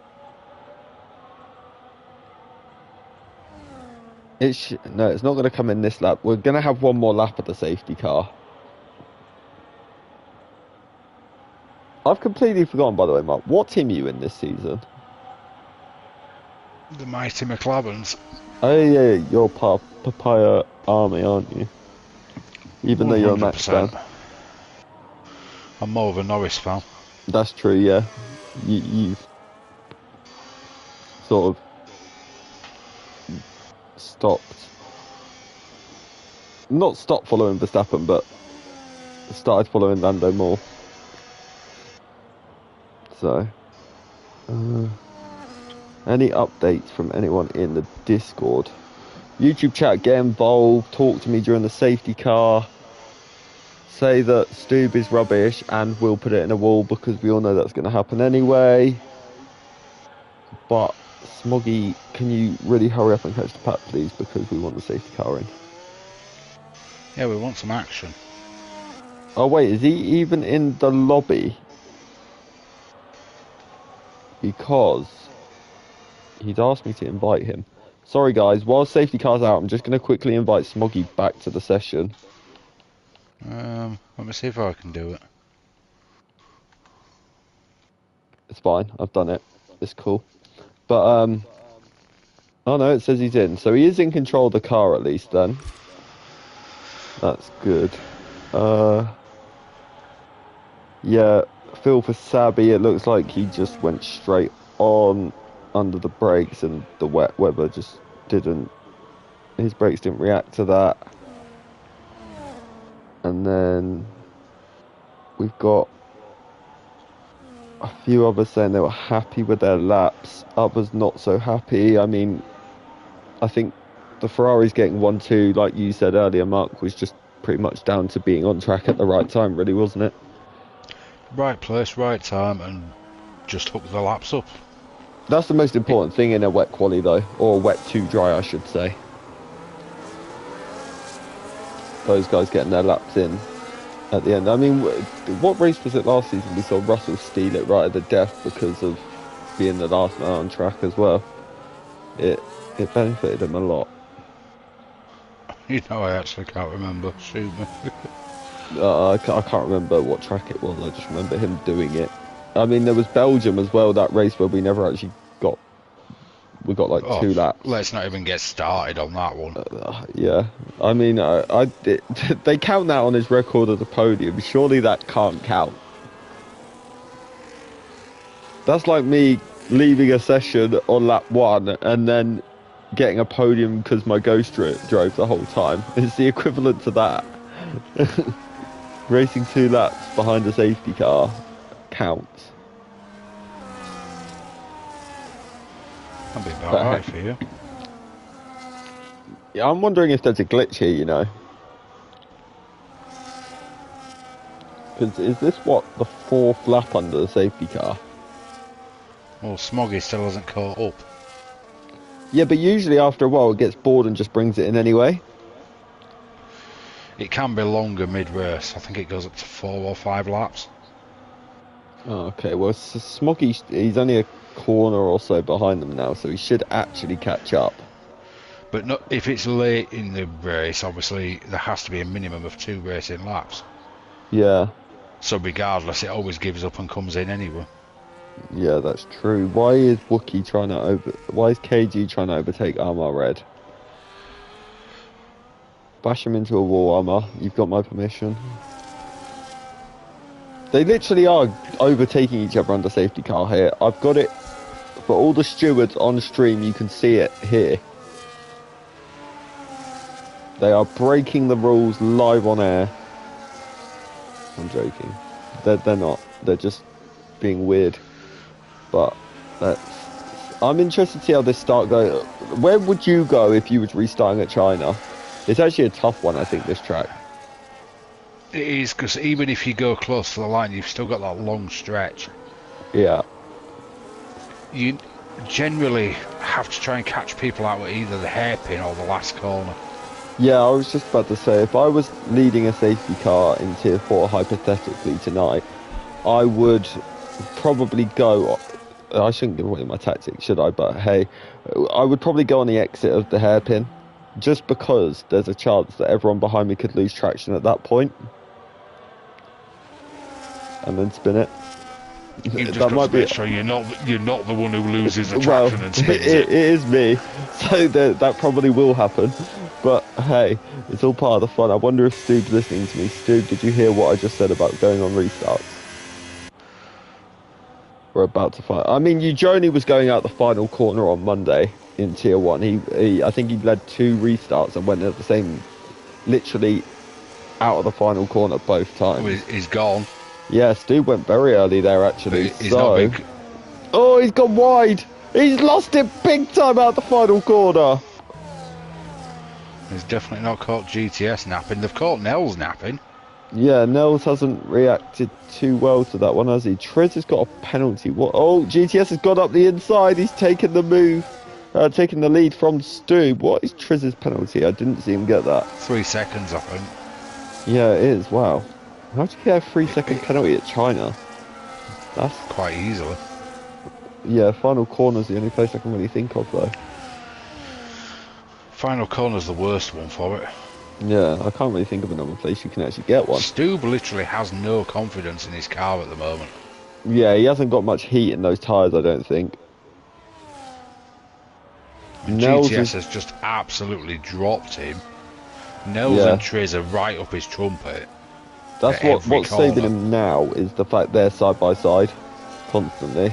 No, it's not going to come in this lap. We're going to have one more lap of the safety car. I've completely forgotten, by the way, Mark. What team are you in this season? The mighty McLarens. Oh, yeah, you're part of Papaya Army, aren't you? Even 100%. Though you're a Max fan. I'm more of a Norris fan. That's true, yeah. You've sort of not stopped following Verstappen, but started following Lando more. So, any updates from anyone in the Discord? YouTube chat, get involved, talk to me during the safety car. Say that Stoob is rubbish and we'll put it in a wall because we all know that's going to happen anyway. But, Smoggy, can you really hurry up and catch the pack, please? Because we want the safety car in. Yeah, we want some action. Oh, wait, is he even in the lobby? Because he'd asked me to invite him. Sorry, guys, while safety car's out, I'm just going to quickly invite Smoggy back to the session. Let me see if I can do it. It's fine, I've done it. It's cool. But, oh no, it says he's in. So he is in control of the car at least then. That's good. Yeah, Phil for Sabby, it looks like he just went straight on under the brakes and the wet weather just didn't... His brakes didn't react to that. And then we've got a few others saying they were happy with their laps, others not so happy. I mean, I think the Ferrari's getting 1-2, like you said earlier, Mark, was just pretty much down to being on track at the right time, really, wasn't it? Right place, right time, and just hook the laps up. That's the most important thing in a wet quali, though, or wet too dry, I should say. Those guys getting their laps in at the end. I mean, what race was it last season? We saw Russell steal it right at the death because of being the last man on track as well. It benefited him a lot. You know, I actually can't remember. Shoot me. I can't remember what track it was. I just remember him doing it. I mean, there was Belgium as well, that race where we never actually got... We got like 2 laps. Let's not even get started on that one. Yeah. I mean, they count that on his record of the podium. Surely that can't count. That's like me leaving a session on lap 1 and then getting a podium because my ghost drove the whole time. It's the equivalent to that. Racing 2 laps behind a safety car counts. That'd be about right for you. Yeah, I'm wondering if there's a glitch here, you know. Because is this, what, the 4th lap under the safety car? Well, Smoggy still hasn't caught up. Yeah, but usually after a while it gets bored and just brings it in anyway. It can be longer mid-race. I think it goes up to 4 or 5 laps. Oh, okay, well, Smoggy, he's only a corner or so behind them now, so he should actually catch up. But not, if it's late in the race, obviously there has to be a minimum of 2 racing laps. Yeah. So regardless, it always gives up and comes in anyway. Yeah, that's true. Why is Wookie trying to Why is KG trying to overtake Armour Red? Bash him into a wall, Armour. You've got my permission. They literally are overtaking each other under safety car here. I've got it for all the stewards on stream. You can see it here. They are breaking the rules live on air. I'm joking. They're not. They're just being weird. But I'm interested to see how this start goes. Where would you go if you was restarting at China? It's actually a tough one, I think, this track. It is, because even if you go close to the line, you've still got that long stretch. Yeah. You generally have to try and catch people out at either the hairpin or the last corner. Yeah, I was just about to say, if I was leading a safety car in Tier 4, hypothetically, tonight, I would probably go... I shouldn't give away my tactics, should I? But hey, I would probably go on the exit of the hairpin, just because there's a chance that everyone behind me could lose traction at that point. And then spin it. You just got to make sure you're not the one who loses the traction and spins it is me, so that probably will happen. But hey, it's all part of the fun. I wonder if Stu's listening to me. Stu, did you hear what I just said about going on restarts? We're about to fight. I mean, Eugeni was going out the final corner on Monday in Tier 1. I think he led 2 restarts and went at the same, literally out of the final corner both times. Oh, he's gone. Yeah, Stu went very early there, actually. He's not big. Oh, he's gone wide. He's lost it big time out the final corner. He's definitely not caught GTS napping. They've caught Nels napping. Yeah, Nels hasn't reacted too well to that one, has he? Triz has got a penalty. What? Oh, GTS has got up the inside. He's taken the move. Taking the lead from Stu. What is Triz's penalty? I didn't see him get that. 3 seconds, I think. Yeah, it is. Wow. How do you get a 3-second penalty at China? That's quite easily. Yeah, final corner's the only place I can really think of, though. Final corner's the worst one for it. Yeah, I can't really think of another place you can actually get one. Stu literally has no confidence in his car at the moment. Yeah, he hasn't got much heat in those tyres, I don't think. GTS has just absolutely dropped him. Nels and Triz are right up his trumpet. That's what's saving him now, is the fact they're side by side constantly.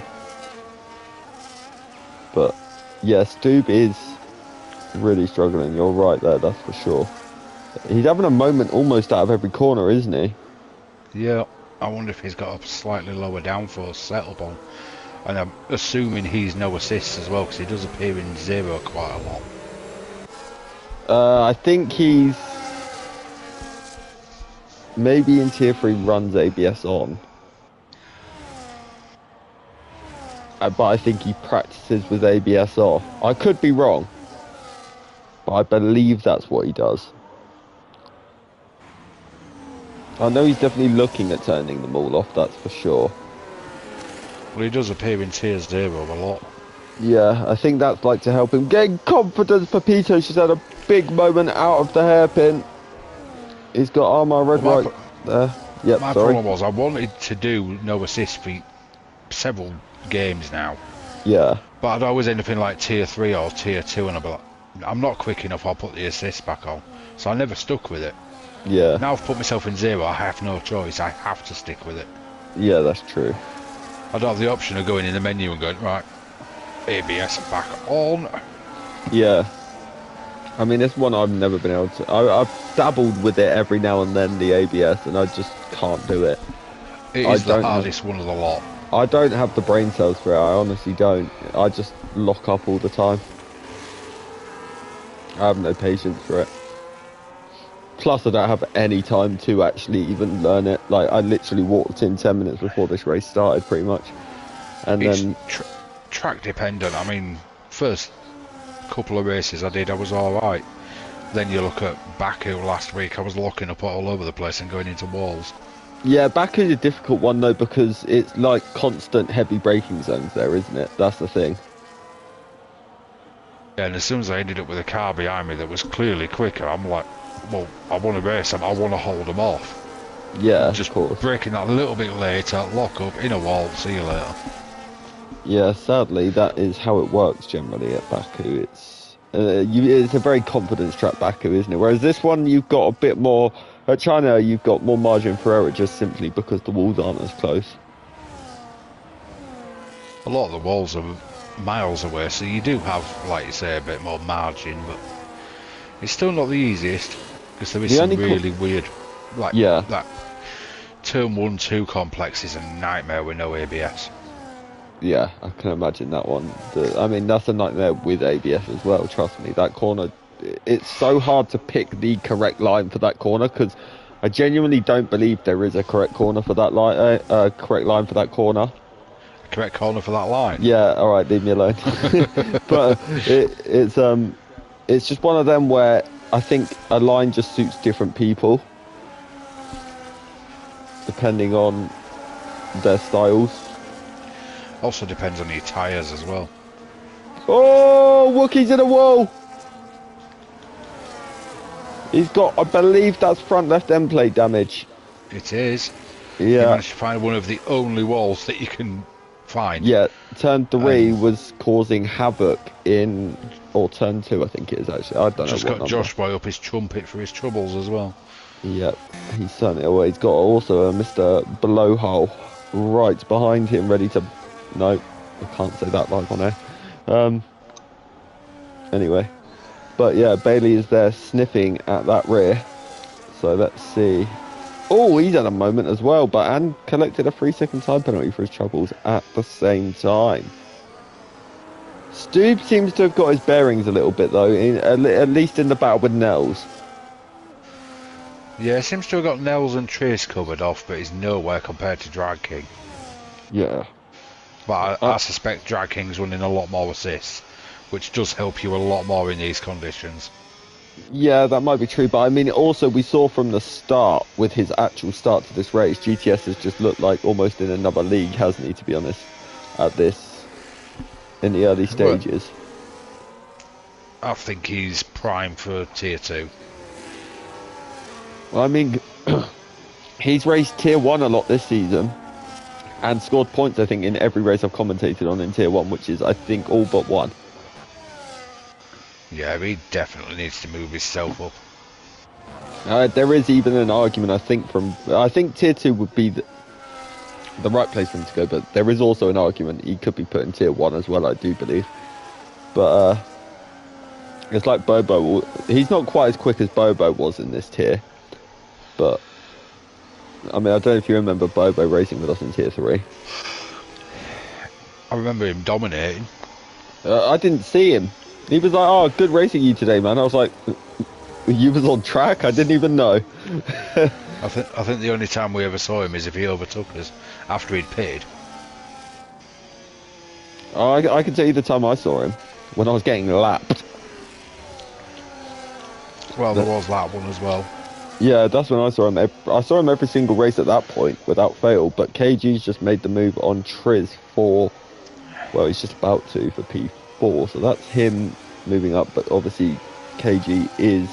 But yeah, Stoob is really struggling. You're right there, that's for sure. He's having a moment almost out of every corner, isn't he? Yeah, I wonder if he's got a slightly lower downforce setup on. And I'm assuming he's no assists as well, because he does appear in 0 quite a lot. I think he's maybe in tier 3 runs ABS on. But I think he practices with ABS off. I could be wrong, but I believe that's what he does. I know he's definitely looking at turning them all off, that's for sure. Well, he does appear in tier 0 a lot. Yeah, I think that's like to help him gain confidence. Pepito, she's had a big moment out of the hairpin. He's got armor red right there. Yep, my problem was I wanted to do no assist for several games now. Yeah. But I'd always end up in like tier 3 or tier 2 and I'd be like, I'm not quick enough, I'll put the assist back on. So I never stuck with it. Yeah. Now I've put myself in 0, I have no choice, I have to stick with it. Yeah, that's true. I don't have the option of going in the menu and going, right, ABS back on. Yeah. I mean, it's one I've never been able to... I've dabbled with it every now and then, the ABS, and I just can't do it. It is the hardest one of the lot. I don't have the brain cells for it, I honestly don't. I just lock up all the time. I have no patience for it. Plus, I don't have any time to actually even learn it. Like, I literally walked in 10 minutes before this race started, pretty much. And it's then... track dependent. I mean, first couple of races I did, I was alright. Then you look at Baku last week, I was locking up all over the place and going into walls. Yeah, Baku's a difficult one, though, because it's like constant heavy braking zones there, isn't it? That's the thing. Yeah, and as soon as I ended up with a car behind me that was clearly quicker, I'm like, well, I want to race them, I want to hold them off. Yeah, just of course. Braking that a little bit later, lock up, in a wall, see you later. Yeah, sadly, that is how it works generally at Baku. It's a very confidence trap, Baku, isn't it? Whereas this one, you've got a bit more... At China, you've got more margin for error just simply because the walls aren't as close. A lot of the walls are miles away, so you do have, like you say, a bit more margin, but it's still not the easiest, because there is some really weird... Like, that turn 1-2 complex is a nightmare with no ABS. Yeah, I can imagine that one. I mean, that's a nightmare with ABS as well, trust me. That corner, it's so hard to pick the correct line for that corner, because I genuinely don't believe there is a correct corner for that line, correct line for that corner. Correct corner for that line? Yeah, alright, leave me alone. But it's just one of them where I think a line just suits different people, depending on their styles. Also depends on your tyres as well. Oh, Wookiee's in a wall! He's got, I believe that's front left end plate damage. It is. Yeah. You managed to find one of the only walls that you can find. Yeah, turn 3 was causing havoc in... Or turn 2, I think it is actually. I don't know. Just got Josh Boy up his trumpet for his troubles as well. Yep, he's certainly away. He's got also a Mr. Blowhole right behind him, ready to... No, I can't say that live on air. Anyway. But yeah, Bailey is there sniffing at that rear. So let's see. Oh, he's had a moment as well, and collected a 3-second time penalty for his troubles at the same time. Stoob seems to have got his bearings a little bit though, at least in the battle with Nels. Yeah, seems to have got Nels and Trace covered off, but he's nowhere compared to Drag King. Yeah. But I suspect Drag King's running a lot more assists, which does help you a lot more in these conditions. Yeah, that might be true, but I mean, also we saw from the start, with his actual start to this race, GTS has just looked like almost in another league, hasn't he, to be honest, in the early stages. I think he's prime for tier 2. Well, I mean, he's raced tier 1 a lot this season, and scored points, I think, in every race I've commentated on in tier 1, which is, I think, all but one. Yeah, he definitely needs to move himself up. There is even an argument, I think tier 2 would be the right place for him to go, but there is also an argument he could be put in tier 1 as well, I do believe. But it's like Bobo, he's not quite as quick as Bobo was in this tier, but I mean, I don't know if you remember Bobo racing with us in tier 3. I remember him dominating. I didn't see him. He was like, "Oh, good racing you today, man." I was like, "You was on track? I didn't even know." I think the only time we ever saw him is if he overtook us after he'd pitted. I can tell you the time I saw him, when I was getting lapped. Well, there was that one as well. Yeah, that's when I saw him. I saw him every single race at that point, without fail. But KG's just made the move on Triz for, well, he's just about to for P4. So that's him moving up. But obviously, KG is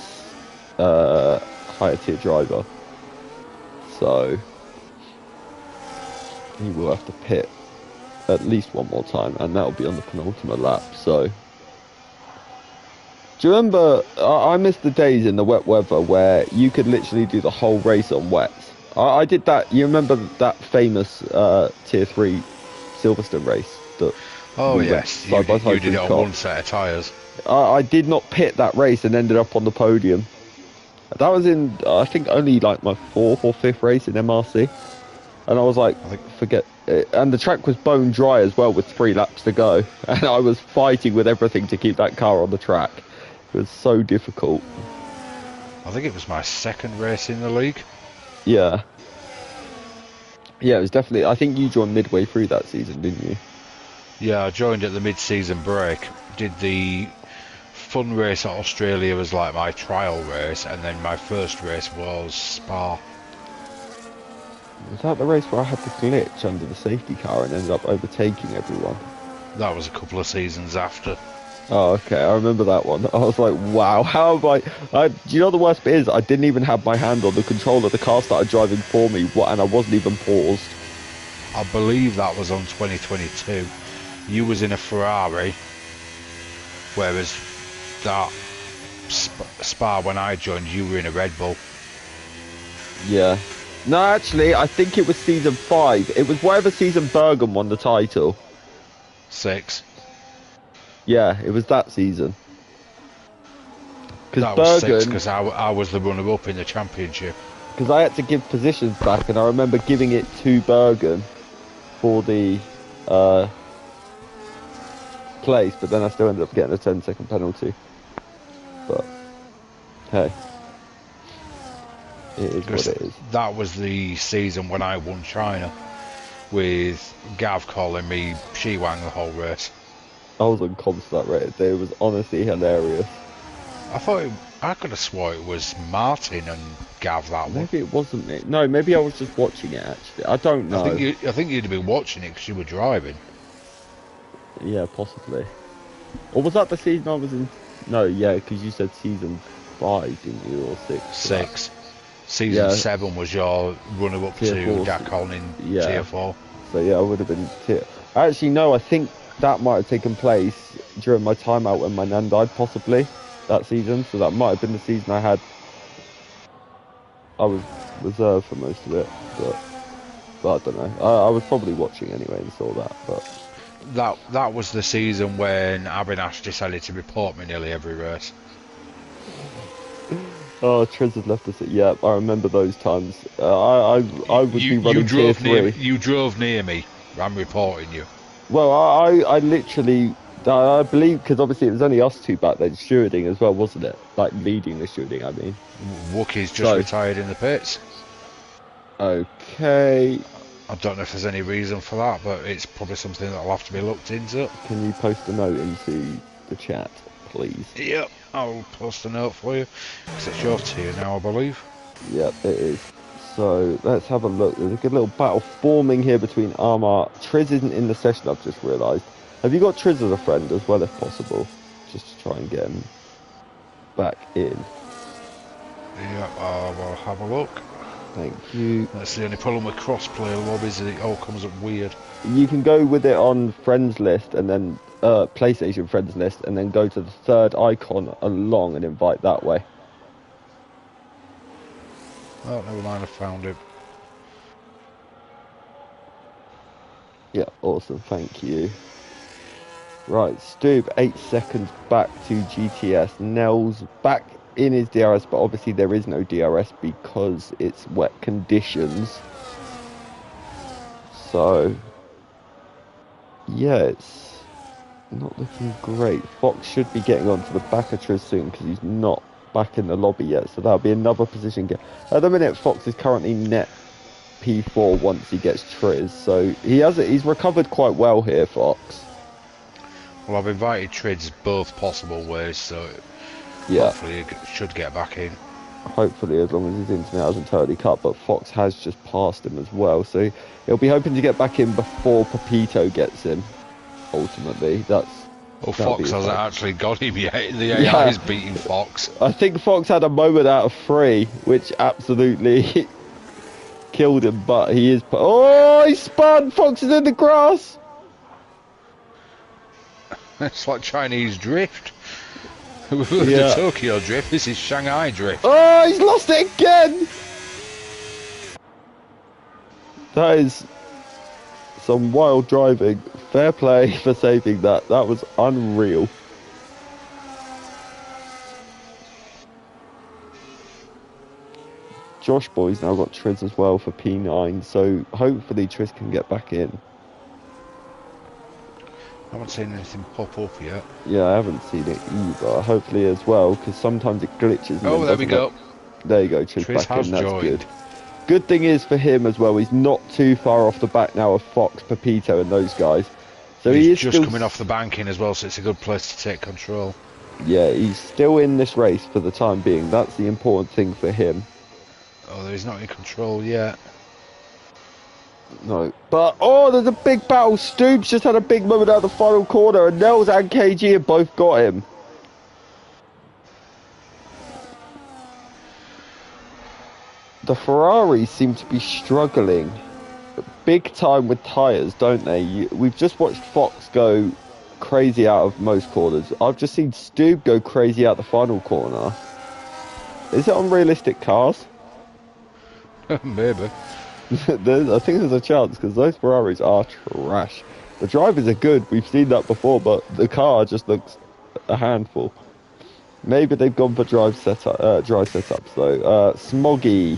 a higher tier driver. So he will have to pit at least one more time. And that'll be on the penultimate lap. So... Do you remember, I miss the days in the wet weather where you could literally do the whole race on wets. I did that, you remember that famous tier 3 Silverstone race? Oh yes, you did it on one set of tyres. I did not pit that race and ended up on the podium. That was in, I think, only like my 4th or 5th race in MRC. And I was like, forget it. And the track was bone dry as well with 3 laps to go. And I was fighting with everything to keep that car on the track. It was so difficult. I think it was my 2nd race in the league. Yeah. Yeah, it was definitely... I think you joined midway through that season, didn't you? Yeah, I joined at the mid-season break. Did the fun race at Australia was like my trial race, and then my first race was Spa. Was that the race where I had the glitch under the safety car and ended up overtaking everyone? That was a couple of seasons after. Oh, okay, I remember that one. I was like, wow, how have do you know what the worst bit is? I didn't even have my hand on the controller. The car started driving for me, and I wasn't even paused. I believe that was on 2022. You was in a Ferrari, whereas that Spa when I joined, you were in a Red Bull. Yeah. No, actually, I think it was season 5. It was whatever season Bergen won the title. 6. Yeah, it was that season. That was 6 because I was the runner-up in the championship. Because I had to give positions back, and I remember giving it to Bergen for the place, but then I still ended up getting a 10-second penalty. But hey, it is what it is. That was the season when I won China, with Gav calling me Shiwang the whole race. I was on comms that race. It was honestly hilarious. I could have swore it was Martin and Gav that one. Maybe it wasn't me. No, maybe I was just watching it actually. I don't know. I think you'd have been watching it because you were driving. Yeah, possibly. Or was that the season I was in? No, yeah, because you said season 5, didn't you, or 6? 6. Season 7 was your runner-up to Dakon in tier 4. So yeah, I would have been tier... Actually, no, I think that might have taken place during my time out when my nan died, possibly, that season. So that might have been the season I was reserved for most of it, but I don't know. I was probably watching anyway and saw that, but... That was the season when Abinash decided to report me nearly every race. Oh, Triz has left us. Yeah, I remember those times. I would be You running tier drove near 3. me. You drove near me. I'm reporting you. Well, I literally, I believe, because obviously it was only us two back then stewarding as well, wasn't it? Like leading the stewarding, I mean. Wookie's just So, retired in the pits. okay. I don't know if there's any reason for that, but it's probably something that'll have to be looked into. Can you post a note into the chat, please? Yep, I'll post a note for you. Because it's your tier now, I believe. Yep, it is. So let's have a look. There's a good little battle forming here between Armar. Triz isn't in the session, I've just realised. Have you got Triz as a friend as well, if possible? Just to try and get him back in. Yep, I will have a look. Thank you. That's the only problem with crossplay lobbies, is it all comes up weird. You can go with it on friends list and then PlayStation friends list and then go to the third icon along and invite that way. Oh, never mind, I found him. Yeah, awesome, thank you. Right, Stoop, 8 seconds back to GTS. Nels back in his DRS, but obviously there is no DRS because it's wet conditions. So, yeah, it's not looking great. Fox should be getting onto the back of Triz soon because he's not back in the lobby yet. So that'll be another position get. At the minute, Fox is currently net P4 once he gets Triz. So he's recovered quite well here, Fox. Well, I've invited Trids both possible ways, so Yeah. hopefully he should get back in. Hopefully, as long as his internet hasn't totally cut, but Fox has just passed him as well, so he'll be hoping to get back in before Pepito gets him. Ultimately, Well, Fox hasn't actually got him yet. The AI is beating Fox. I think Fox had a moment out of 3, which absolutely killed him, but he is. Oh, he spun! Fox is in the grass! It's like Chinese drift. The Tokyo drift, this is Shanghai drift. Oh, he's lost it again! That is some wild driving. Fair play for saving that. That was unreal. Josh Boy's now got Triz as well for P9, so hopefully Triz can get back in. I haven't seen anything pop up yet. Yeah, I haven't seen it either. Hopefully as well, because sometimes it glitches. Oh, there we go. There you go, Triz back in, that's joined. good. Good thing is for him as well, he's not too far off the back now of Fox, Pepito and those guys. So he's he is just still coming off the banking as well, so it's a good place to take control. Yeah, he's still in this race for the time being. That's the important thing for him. Oh, he's not in control yet. No, but oh, there's a big battle. Stoops just had a big moment out of the final corner, and Nels and KG have both got him. The Ferraris seem to be struggling big time with tyres, don't they? We've just watched Fox go crazy out of most corners. I've just seen Stoop go crazy out the final corner. Is it on realistic cars? Maybe. I think there's a chance because those Ferraris are trash. The drivers are good, we've seen that before, but the car just looks a handful. Maybe they've gone for dry setups though. Smoggy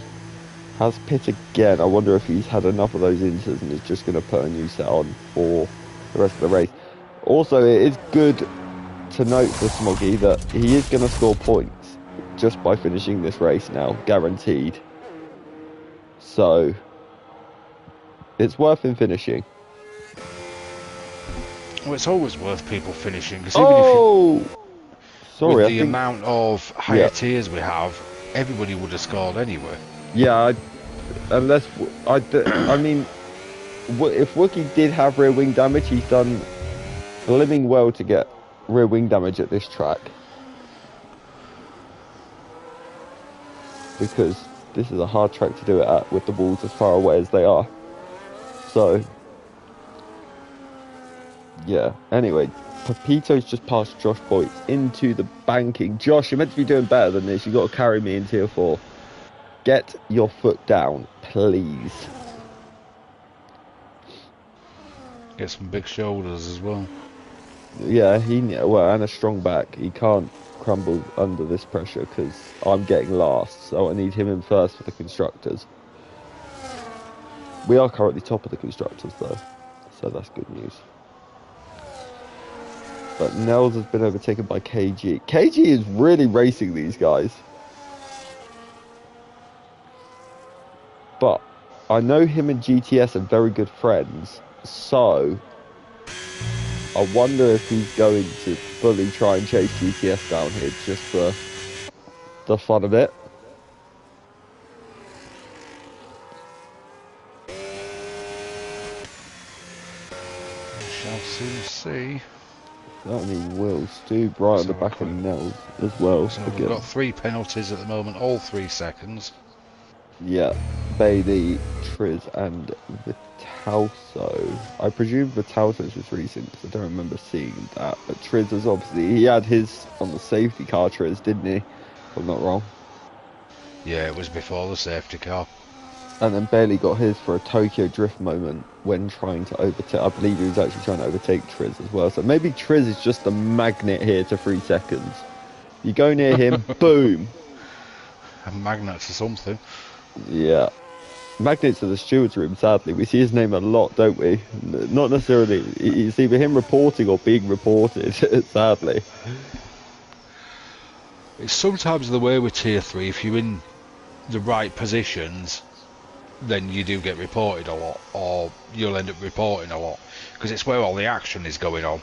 has pit again. I wonder if he's had enough of those inters and is just going to put a new set on for the rest of the race. Also, it is good to note for Smoggy that he is going to score points just by finishing this race now, guaranteed. So it's worth him finishing. Well, it's always worth people finishing, because even if sorry, with the amount of higher tiers we have, everybody would have scored anyway. Yeah, unless I mean, if Wookie did have rear wing damage, he's done living well to get rear wing damage at this track, because this is a hard track to do it at with the walls as far away as they are. So yeah, anyway, Pepito's just passed Josh Boyce into the banking. Josh, you're meant to be doing better than this. You've got to carry me in tier 4. Get your foot down, please. Get some big shoulders as well. Yeah, well, and a strong back. He can't crumble under this pressure because I'm getting last, so I need him in first for the constructors. We are currently top of the constructors though, so that's good news. But Nels has been overtaken by KG. KG is really racing these guys. But I know him and GTS are very good friends, so I wonder if he's going to fully try and chase GTS down here just for the fun of it. We shall soon see. Certainly will. Stu right on the back of Nels as well. So Again. we've got 3 penalties at the moment, all 3 seconds. Yeah, Bailey, Triz, and Vitalso. I presume Vitalso's was recent because I don't remember seeing that. But Triz was obviously, he had his on the safety car, Triz, didn't he? If I'm not wrong. Yeah, it was before the safety car. And then Bailey got his for a Tokyo Drift moment when trying to overtake. I believe he was actually trying to overtake Triz as well. So maybe Triz is just a magnet here to 3 seconds. You go near him, boom. A magnet to something. Yeah. Magnet to the steward's room, sadly. We see his name a lot, don't we? Not necessarily. It's either him reporting or being reported, sadly. It's sometimes the way with tier 3, if you're in the right positions, then you do get reported a lot, or you'll end up reporting a lot, because it's where all the action is going on.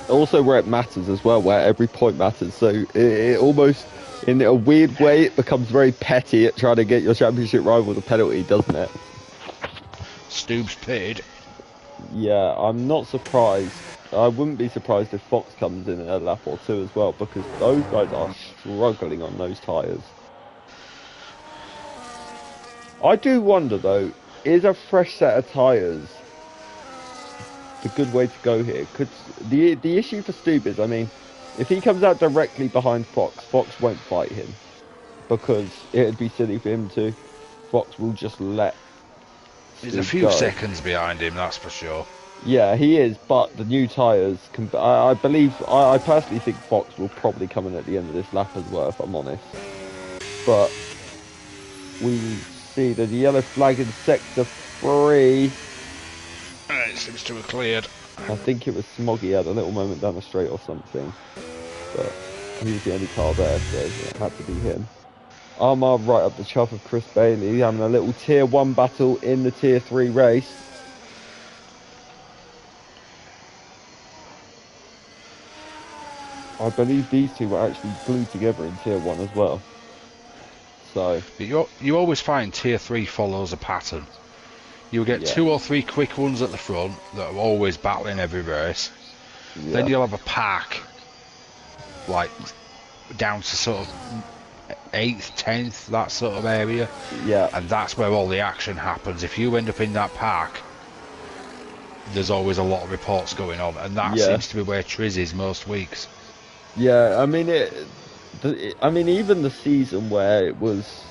Also where it matters as well, where every point matters. So it almost, in a weird way, it becomes very petty at trying to get your championship rival the penalty, doesn't it? Stubbs pitted. Yeah, I'm not surprised. I wouldn't be surprised if Fox comes in a lap or two as well, because those guys are struggling on those tyres. I do wonder though, is a fresh set of tyres the good way to go here? Could the issue for Stubb is, I mean, if he comes out directly behind Fox, Fox won't fight him because it'd be silly for him to. Fox will just let. He's a Stubb few go. seconds behind him, that's for sure. Yeah, he is, but the new tyres can. I believe. I personally think Fox will probably come in at the end of this lap as well, if I'm honest. But we see the yellow flag in sector 3. It seems to have cleared. I think it was Smoggy had a little moment down the straight or something, but he was the only car there, so it had to be him. Armar right up the chuff of Chris Bailey, having a little tier 1 battle in the tier 3 race. I believe these two were actually glued together in tier 1 as well. So But you always find tier 3 follows a pattern. You'll get 2 or 3 quick ones at the front that are always battling every race. yeah. Then you'll have a pack, like down to sort of 8th, 10th, that sort of area. Yeah. And that's where all the action happens. If you end up in that pack, there's always a lot of reports going on, and that seems to be where Triz is most weeks. Yeah, I mean I mean, even the season where it was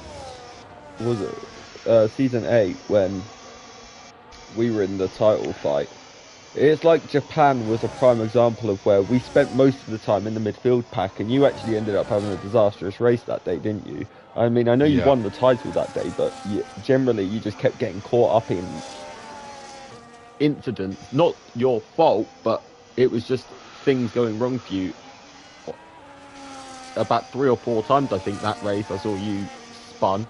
it season 8 when we were in the title fight. It's like Japan was a prime example of where we spent most of the time in the midfield pack, and you actually ended up having a disastrous race that day, didn't you? I mean, I know you won the title that day, but generally you just kept getting caught up in incidents. Not your fault, but it was just things going wrong for you. About 3 or 4 times, I think, that race I saw you spun.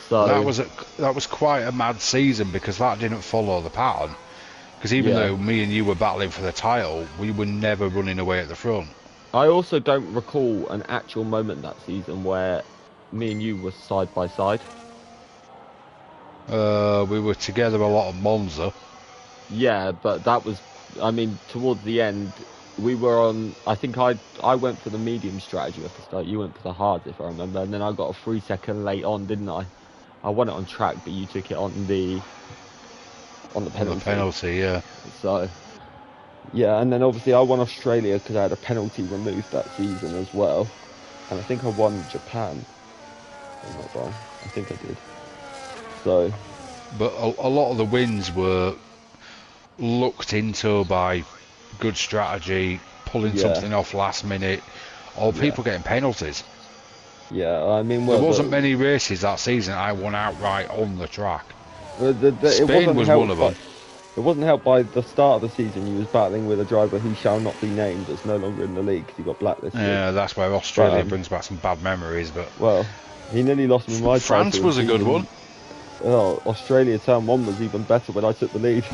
So that was quite a mad season because that didn't follow the pattern. Because even though me and you were battling for the title, we were never running away at the front. I also don't recall an actual moment that season where me and you were side by side. We were together a lot of Monza. Yeah, but that was, I mean, towards the end, we were on, I think I went for the medium strategy at the start, you went for the hard, if I remember, and then I got a 3-second late on, didn't I? I won it on track, but you took it on the penalty. On the penalty, yeah. So, yeah, and then obviously I won Australia because I had a penalty removed that season as well. And I think I won Japan. I'm not wrong. I think I did. So, but a lot of the wins were looked into by good strategy, pulling Yeah. something off last minute, or people getting penalties. Yeah, I mean, well, There wasn't many races that season I won outright on the track. Spain was one of them. It wasn't helped by the start of the season. He was battling with a driver who shall not be named, that's no longer in the league because he got blacklisted. Yeah, that's where Australia brings back some bad memories. But well, he nearly lost me my France title was a good one. Oh, Australia Turn 1 was even better when I took the lead.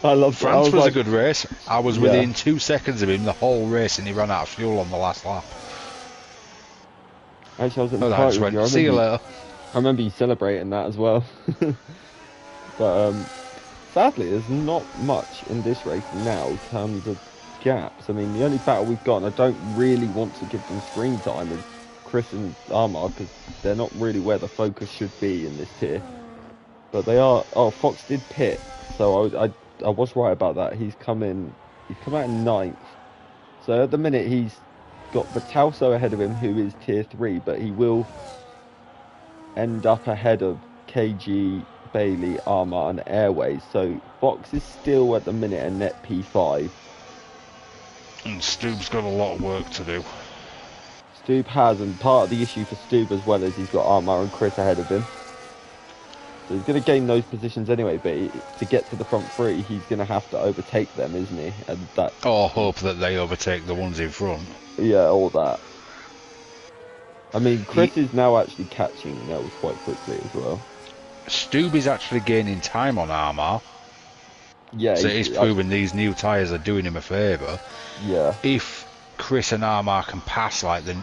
I loved France it. was a good race. I was within 2 seconds of him the whole race, and he ran out of fuel on the last lap. Actually, I was at the I party just with went, you. see you later. I remember you celebrating that as well. But sadly, there's not much in this race now in terms of gaps. I mean, the only battle we've got, and I don't really want to give them screen time, is Chris and Armar, because they're not really where the focus should be in this tier. But they are. Oh, Fox did pit, so I was right about that. He's come out in 9th. So at the minute he's got Vitalso ahead of him, who is tier 3, but he will end up ahead of KG, Bailey, Armour and Airways. So Fox is still at the minute a net P5. And Stube's got a lot of work to do. Stube has, and part of the issue for Stube as well is he's got Armour and Chris ahead of him. So he's going to gain those positions anyway, but to get to the front three, he's going to have to overtake them, isn't he? And that. Or hope that they overtake the ones in front. Yeah, all that. I mean, Chris is now actually catching Nels quite quickly as well. Stube is actually gaining time on Armour. Yeah, so he's proving these new tyres are doing him a favour. Yeah. If Chris and Armour can pass like the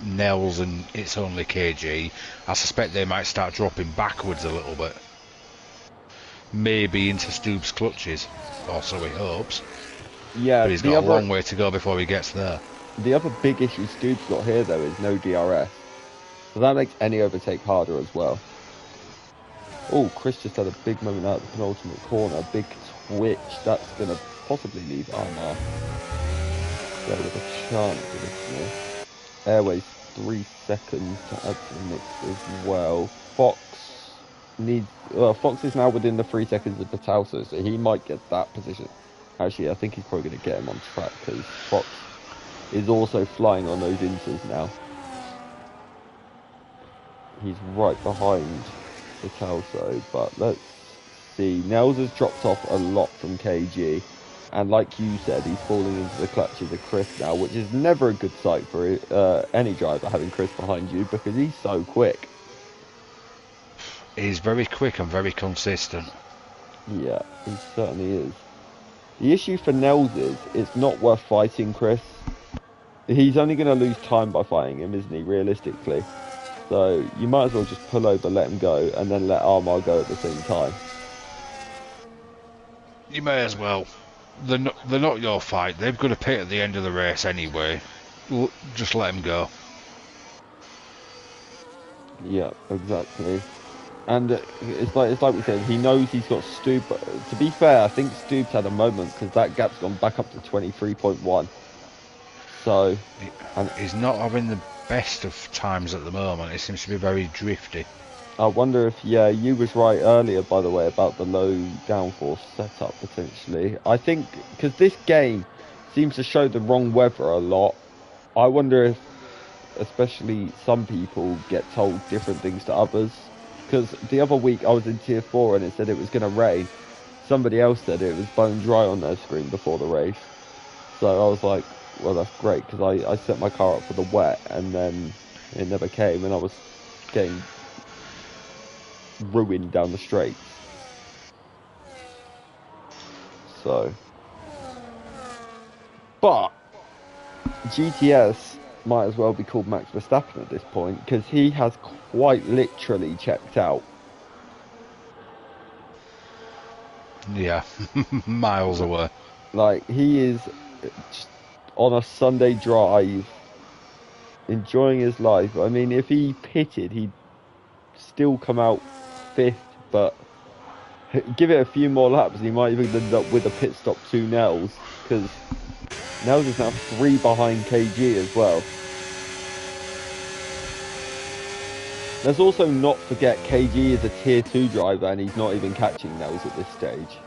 Nels and it's only KG, I suspect they might start dropping backwards a little bit. Maybe into Stube's clutches, or so he hopes. Yeah, but he's got a long way to go before he gets there. The other big issue Stube's got here though is no DRS. So that makes any overtake harder as well. Oh, Chris just had a big moment out of the penultimate corner. Big twitch. That's going to possibly leave Armour there with a chance of this. Airways 3 seconds to add to the mix as well. Fox is now within the 3 seconds of Batalso, so he might get that position. Actually, I think he's probably going to get him on track because Fox is also flying on those inters now. He's right behind Batalso, but let's see. Nels has dropped off a lot from KG. And like you said, he's falling into the clutches of Chris now, which is never a good sight for any driver having Chris behind you because he's so quick. He's very quick and very consistent. Yeah, he certainly is. The issue for Nels is it's not worth fighting Chris. He's only going to lose time by fighting him, isn't he, realistically? So you might as well just pull over, let him go, and then let Armour go at the same time. You may as well. They're not your fight. They've got to pit at the end of the race anyway. Just let him go. Yeah, exactly. And it's like we said, he knows he's got Stube. To be fair, I think Stube's had a moment because that gap's gone back up to 23.1. So, and he's not having the best of times at the moment. It seems to be very drifty. I wonder if, yeah, you was right earlier, by the way, about the low downforce setup, potentially. I think, because this game seems to show the wrong weather a lot, I wonder if, especially some people, get told different things to others. Because the other week I was in tier 4 and it said it was going to rain. Somebody else said it was bone dry on their screen before the race. So I was like, well, that's great, because I set my car up for the wet, and then it never came, and I was getting ruined down the straight. So, but GTS might as well be called Max Verstappen at this point because he has quite literally checked out. Yeah, miles away. Like, he is just on a Sunday drive enjoying his life. I mean, if he pitted, he'd still come out 5th, but give it a few more laps and he might even end up with a pit stop to Nels, because Nels is now 3 behind KG as well. Let's also not forget KG is a tier 2 driver and he's not even catching Nels at this stage.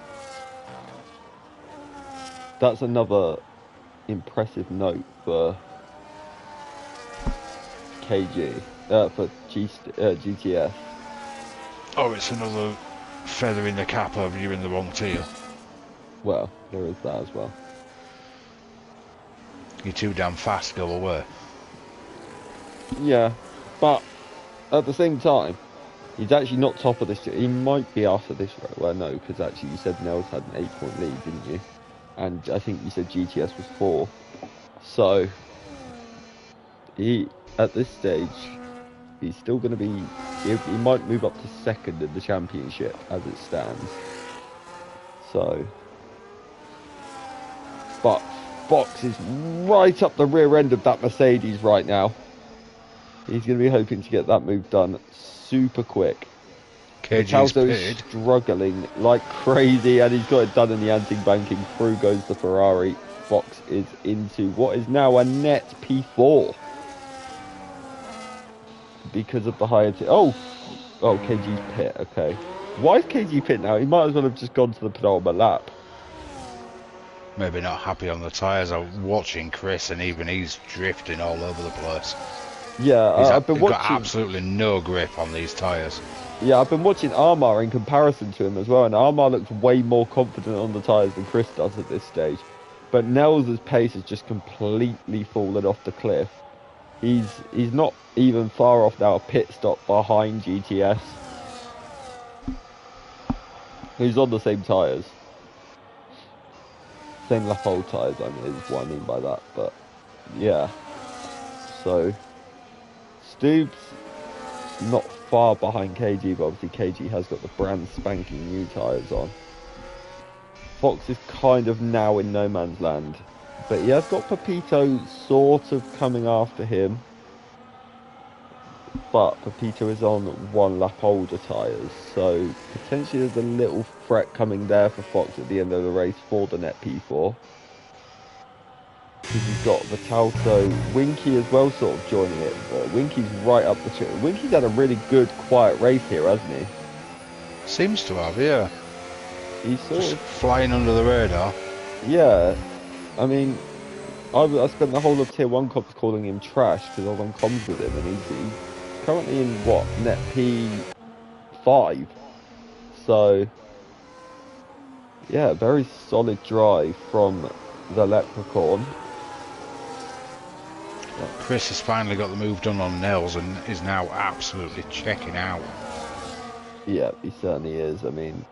That's another impressive note for KG, for GTS. Oh, it's another feather in the cap over you in the wrong tier. Well, there is that as well. You're too damn fast, go away. Yeah, but at the same time, he's actually not top of this tier. He might be after this row. Well, no, because actually you said Nels had an 8-point lead, didn't you? And I think you said GTS was 4. So, he, at this stage, he's still going to be... He might move up to second in the championship as it stands. So... But Fox is right up the rear end of that Mercedes right now. He's going to be hoping to get that move done super quick. KG's is struggling like crazy, and he's got it done in the anti-banking. Through goes the Ferrari. Fox is into what is now a net P4 because of the higher KG's pit. Okay, why is KG pit now? He might as well have just gone to the penultimate lap. Maybe not happy on the tyres. I'm watching Chris, and even he's drifting all over the place. Yeah, I've been watching. Got absolutely no grip on these tyres. Yeah, I've been watching Armar in comparison to him as well, and Armar looks way more confident on the tyres than Chris does at this stage. But Nels' pace has just completely fallen off the cliff. He's not even far off now, a pit stop behind GTS, who's on the same tyres. Same lap old tyres, I mean, is what I mean by that. But, yeah. So, Stoob's not far behind KG, but obviously KG has got the brand spanking new tyres on. Fox is kind of now in no man's land, but he has got Pepito sort of coming after him, but Pepito is on 1 lap older tyres, so potentially there's a little threat coming there for Fox at the end of the race for the net P4. Because you've got Vitalto, Winky as well sort of joining it. Winky's right up the tree. Winky's had a really good, quiet race here, hasn't he? Seems to have, yeah. He's sort Just of flying under the radar. Yeah. I mean, I spent the whole of Tier 1 comps calling him trash because I was on comms with him, and he's currently in, what, net P5. So, yeah, very solid drive from the Leprechaun. Chris has finally got the move done on Nels and is now absolutely checking out. Yeah, he certainly is. I mean,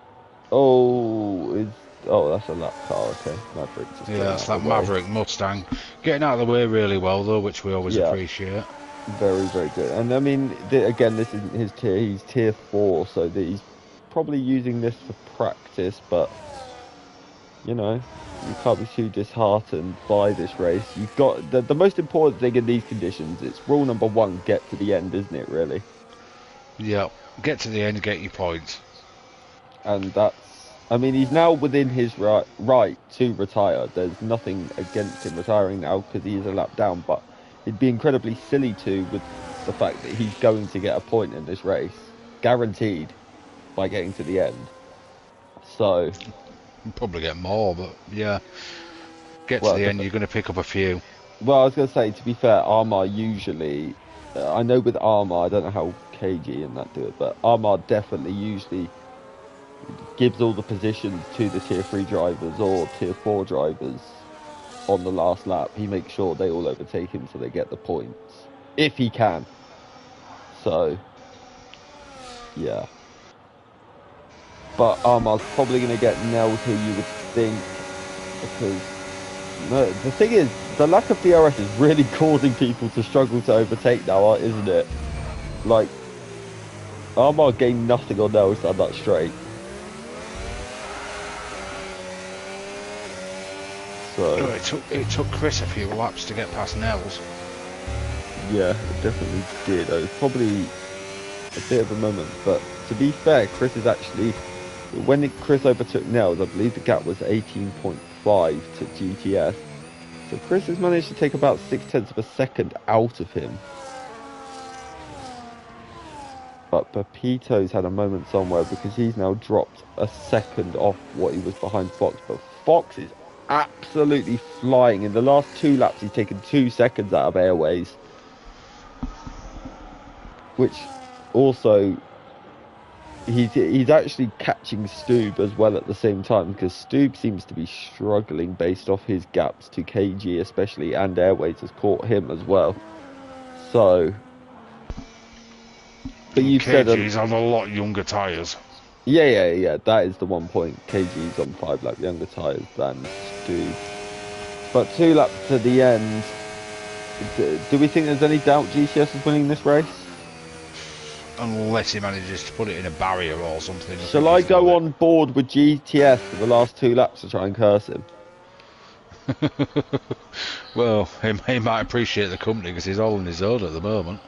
that's a lap car. Okay, Maverick. Yeah, that's that Maverick Mustang getting out of the way really well though, which we always appreciate. Very, very good. And I mean, again, this isn't his tier. He's tier 4, so he's probably using this for practice. But you know, you can't be too disheartened by this race. You've got the most important thing in these conditions. It's rule number 1: get to the end, isn't it? Really. Yeah, get to the end, get your points. And that's. I mean, he's now within his right to retire. There's nothing against him retiring now because he is a lap down. But it'd be incredibly silly to, with the fact that he's going to get a point in this race, guaranteed, by getting to the end. So. You'll probably get more, but yeah. Get to the end, you're going to pick up a few. Well, I was going to say, to be fair, Armar usually... I know with Armar, I don't know how KG and that do it, but Armar definitely usually gives all the positions to the tier 3 drivers or tier 4 drivers on the last lap. He makes sure they all overtake him so they get the points, if he can. So, yeah. But Armar's probably going to get nailed here, you would think, because the thing is, the lack of DRS is really causing people to struggle to overtake now, isn't it? Like, Armar gained nothing on Nels down that straight. So it took Chris a few laps to get past Nels. Yeah, it definitely did. It was probably a bit of a moment, but to be fair, Chris is actually, when Chris overtook Nels, I believe the gap was 18.5 to GTS. So Chris has managed to take about 0.6 of a second out of him. But Pepito's had a moment somewhere because he's now dropped a second off what he was behind Fox. But Fox is absolutely flying. In the last 2 laps, he's taken 2 seconds out of Airways, which also he's actually catching Stoob as well at the same time, because Stoob seems to be struggling based off his gaps to KG especially, and Airways has caught him as well. So, but you've said KG's on a lot younger tyres. Yeah, that is the one point. KG's on 5 lap younger tyres than Stoob. But 2 laps to the end, do we think there's any doubt GCS is winning this race? Unless he manages to put it in a barrier or something. Shall I go on board with GTS for the last 2 laps to try and curse him? Well, he might appreciate the company because he's all on his own at the moment.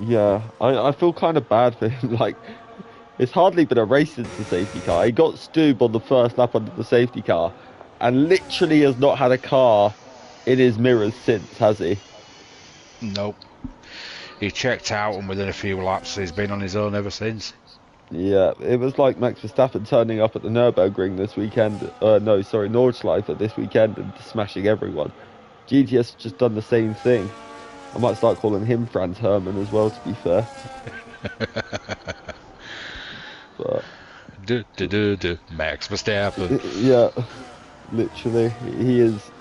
Yeah, I feel kind of bad for him. Like, it's hardly been a race since the safety car. He got Stoob on the first lap under the safety car and literally has not had a car in his mirrors since, has he? Nope. He checked out, and within a few laps he's been on his own ever since. Yeah, it was like Max Verstappen turning up at the Nürburgring this weekend. Nordschleife this weekend and smashing everyone. GTS just done the same thing. I might start calling him Franz Hermann as well, to be fair. But Max Verstappen. Yeah, literally, he is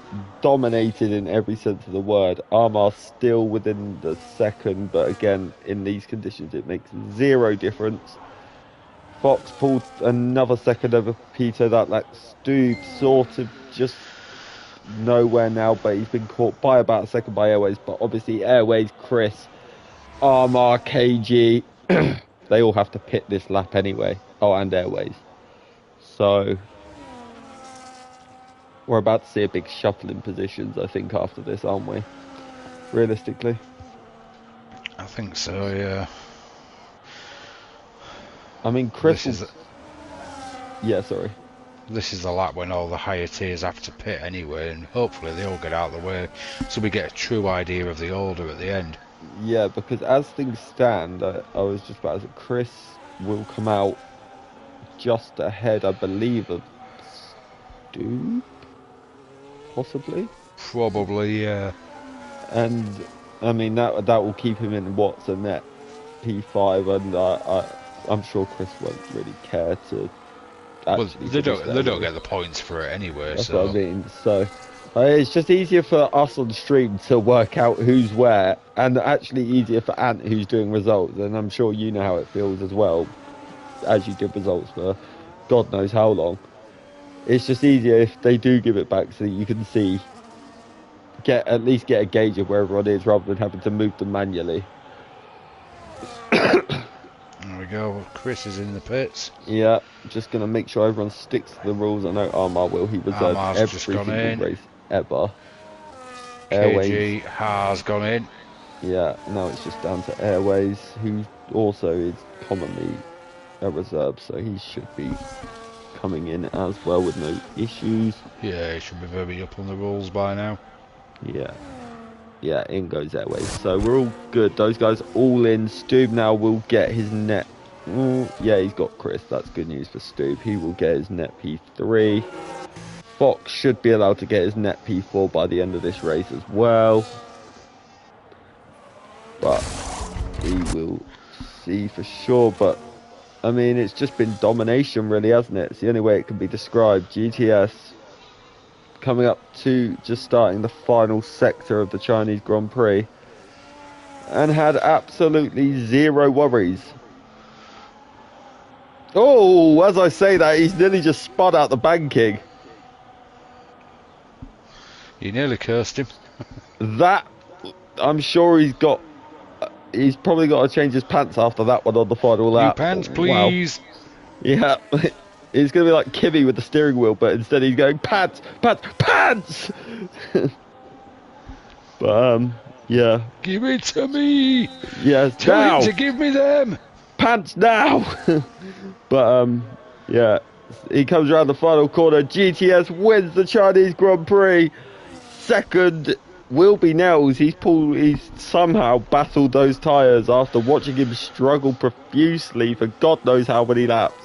dominated in every sense of the word. Armar still within the second, but again, in these conditions, it makes 0 difference. Fox pulled another second over Pito. That Stoob sort of just nowhere now, but he's been caught by about a second by Airways. But obviously, Airways, Chris, Armar, KG, they all have to pit this lap anyway. Oh, and Airways. So we're about to see a big shuffle in positions, I think, after this, aren't we? Realistically. I think so, yeah. I mean, Chris... Yeah, sorry. This is the lap when all the higher tiers have to pit anyway, and hopefully they all get out of the way, so we get a true idea of the order at the end. Yeah, because as things stand, I was just about to say, Chris will come out just ahead, I believe, of Stoob? Possibly? Probably, yeah. And, I mean, that will keep him in what's a net P5, and I'm sure Chris won't really care to actually... Well, they don't get the points for it anyway, That's so... what I mean, so... it's just easier for us on stream to work out who's where, and actually easier for Ant, who's doing results, and I'm sure you know how it feels as well, as you did results for God knows how long. It's just easier if they do give it back so that you can see, at least get a gauge of where everyone is, rather than having to move them manually. There we go, Chris is in the pits. Yeah, just going to make sure everyone sticks to the rules. I know Armar will, he reserves every single race ever. KG has gone in. Yeah, now it's just down to Airways, who also is commonly a reserve, so he should be coming in as well with no issues. Yeah, he should be very up on the rules by now. Yeah, in goes Airways. So we're all good. Those guys all in. Stoob now will get his net. Yeah, he's got Chris. That's good news for Stoob. He will get his net P3. Fox should be allowed to get his net P4 by the end of this race as well. But we will see for sure. But, I mean, it's just been domination really, hasn't it? It's the only way it can be described. GTS coming up to just starting the final sector of the Chinese Grand Prix and had absolutely 0 worries. Oh, as I say that, he's nearly just spun out the banking. You nearly cursed him. That, I'm sure he's probably got to change his pants after that one on the final lap. New pants, please. Wow. Yeah. He's going to be like Kimmy with the steering wheel, but instead he's going, pants, pants, pants! But, yeah. Give it to me! Yes, Tell now! him to give me them! Pants now! But, yeah. He comes around the final corner. GTS wins the Chinese Grand Prix. Second will be Nels. He's somehow battled those tyres after watching him struggle profusely for God knows how many laps.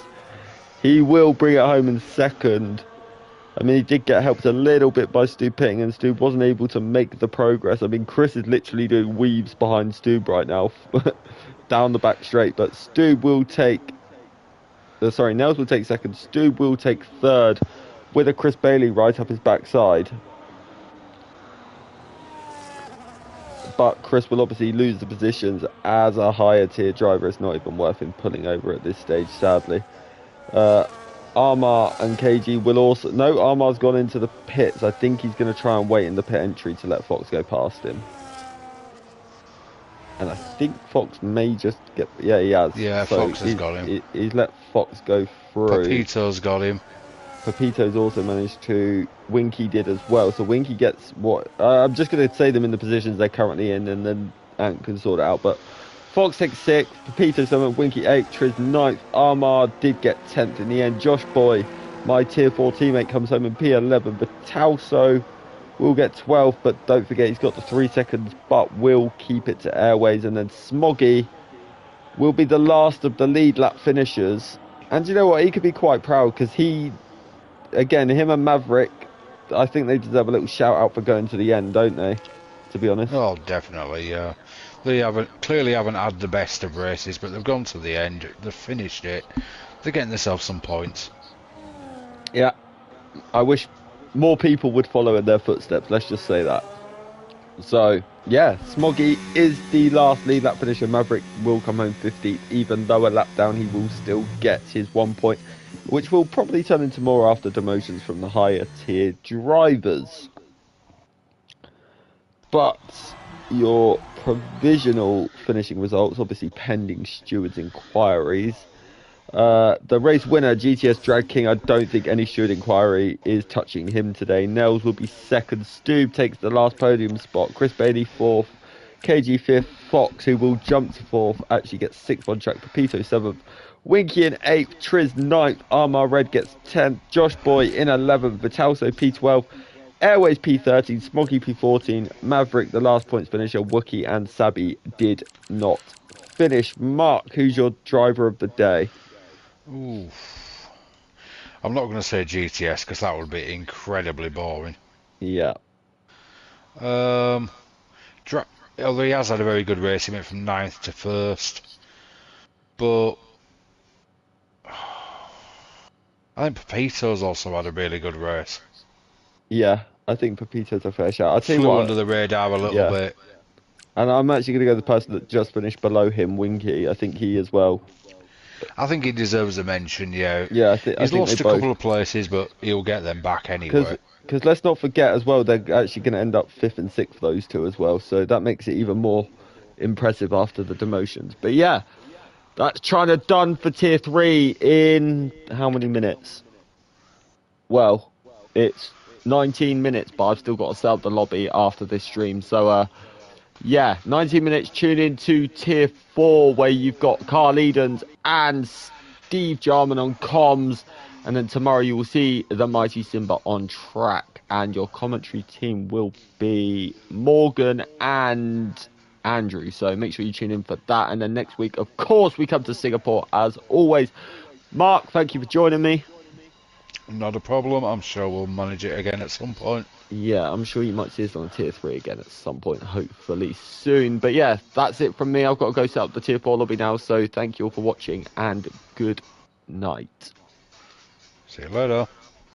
He will bring it home in second. I mean, he did get helped a little bit by Stu pitting, and Stu wasn't able to make the progress. I mean, Chris is literally doing weaves behind Stu right now, down the back straight. But Stu will take, sorry, Nels will take second. Stu will take third, with a Chris Bailey right up his backside. But Chris will obviously lose the positions as a higher tier driver. It's not even worth him pulling over at this stage, sadly. Armar and KG will also... No, Armar's gone into the pits. I think he's going to try and wait in the pit entry to let Fox go past him. And I think Fox may just get... Yeah, he has. Yeah, so Fox has got him. He's let Fox go through. Pepito's got him. Pepito's also managed to... Winky did as well. So Winky gets what... I'm just going to say them in the positions they're currently in, and then Ant can sort it out. But Fox takes 6th, Pepito 7th, Winky 8th, Triz 9th. Armar did get 10th in the end. Josh Boy, my tier 4 teammate, comes home in P11. Vitalso will get 12th, but don't forget he's got the 3 seconds, but will keep it to Airways. And then Smoggy will be the last of the lead lap finishers. And you know what? He could be quite proud, because he... Again, him and Maverick, I think they deserve a little shout out for going to the end, don't they? To be honest. Oh, definitely, yeah. They clearly haven't had the best of races, but they've gone to the end. They've finished it. They're getting themselves some points. Yeah. I wish more people would follow in their footsteps, let's just say that. So, yeah, Smoggy is the last lead lap finisher. Maverick will come home 50th, even though a lap down he will still get his 1 point, which will probably turn into more after demotions from the higher tier drivers. But your provisional finishing results, obviously pending stewards' inquiries. The race winner, GTS Drag King, I don't think any steward inquiry is touching him today. Nels will be second. Stoob takes the last podium spot. Chris Bailey 4th. KG 5th. Fox, who will jump to 4th, actually gets 6th on track. Pepito 7th. Winky in 8th. Triz 9th. Armar Red gets 10th. Josh Boy in 11th. Vitalso P12. Airways P13. Smoggy P14. Maverick, the last points finisher. Wookie and Sabi did not finish. Mark, who's your driver of the day? Ooh. I'm not going to say GTS because that would be incredibly boring. Yeah. Although he has had a very good race, he went from 9th to 1st. But I think Pepito's also had a really good race. Yeah, I think Pepito's a fair shout. I'll tell you Flew what, under the radar a little bit. And I'm actually going to go the person that just finished below him, Winky. I think he as well. I think he deserves a mention, yeah. Yeah, he's lost a couple of places, but he'll get them back anyway. Because let's not forget as well, they're actually going to end up 5th and 6th, those two as well. So that makes it even more impressive after the demotions. But yeah, that's China done for Tier 3 in how many minutes? Well, it's 19 minutes, but I've still got to set up the lobby after this stream. So, yeah, 19 minutes. Tune in to Tier 4, where you've got Carl Edens and Steve Jarman on comms. And then tomorrow you will see the Mighty Simba on track. And your commentary team will be Morgan and Andrew. So make sure you tune in for that. And then next week, of course, we come to Singapore as always. Mark, thank you for joining me. Not a problem. I'm sure we'll manage it again at some point. Yeah, I'm sure you might see us on Tier 3 again at some point, hopefully soon. But yeah, that's it from me. I've got to go set up the Tier 4 lobby now. So thank you all for watching and good night. See you later.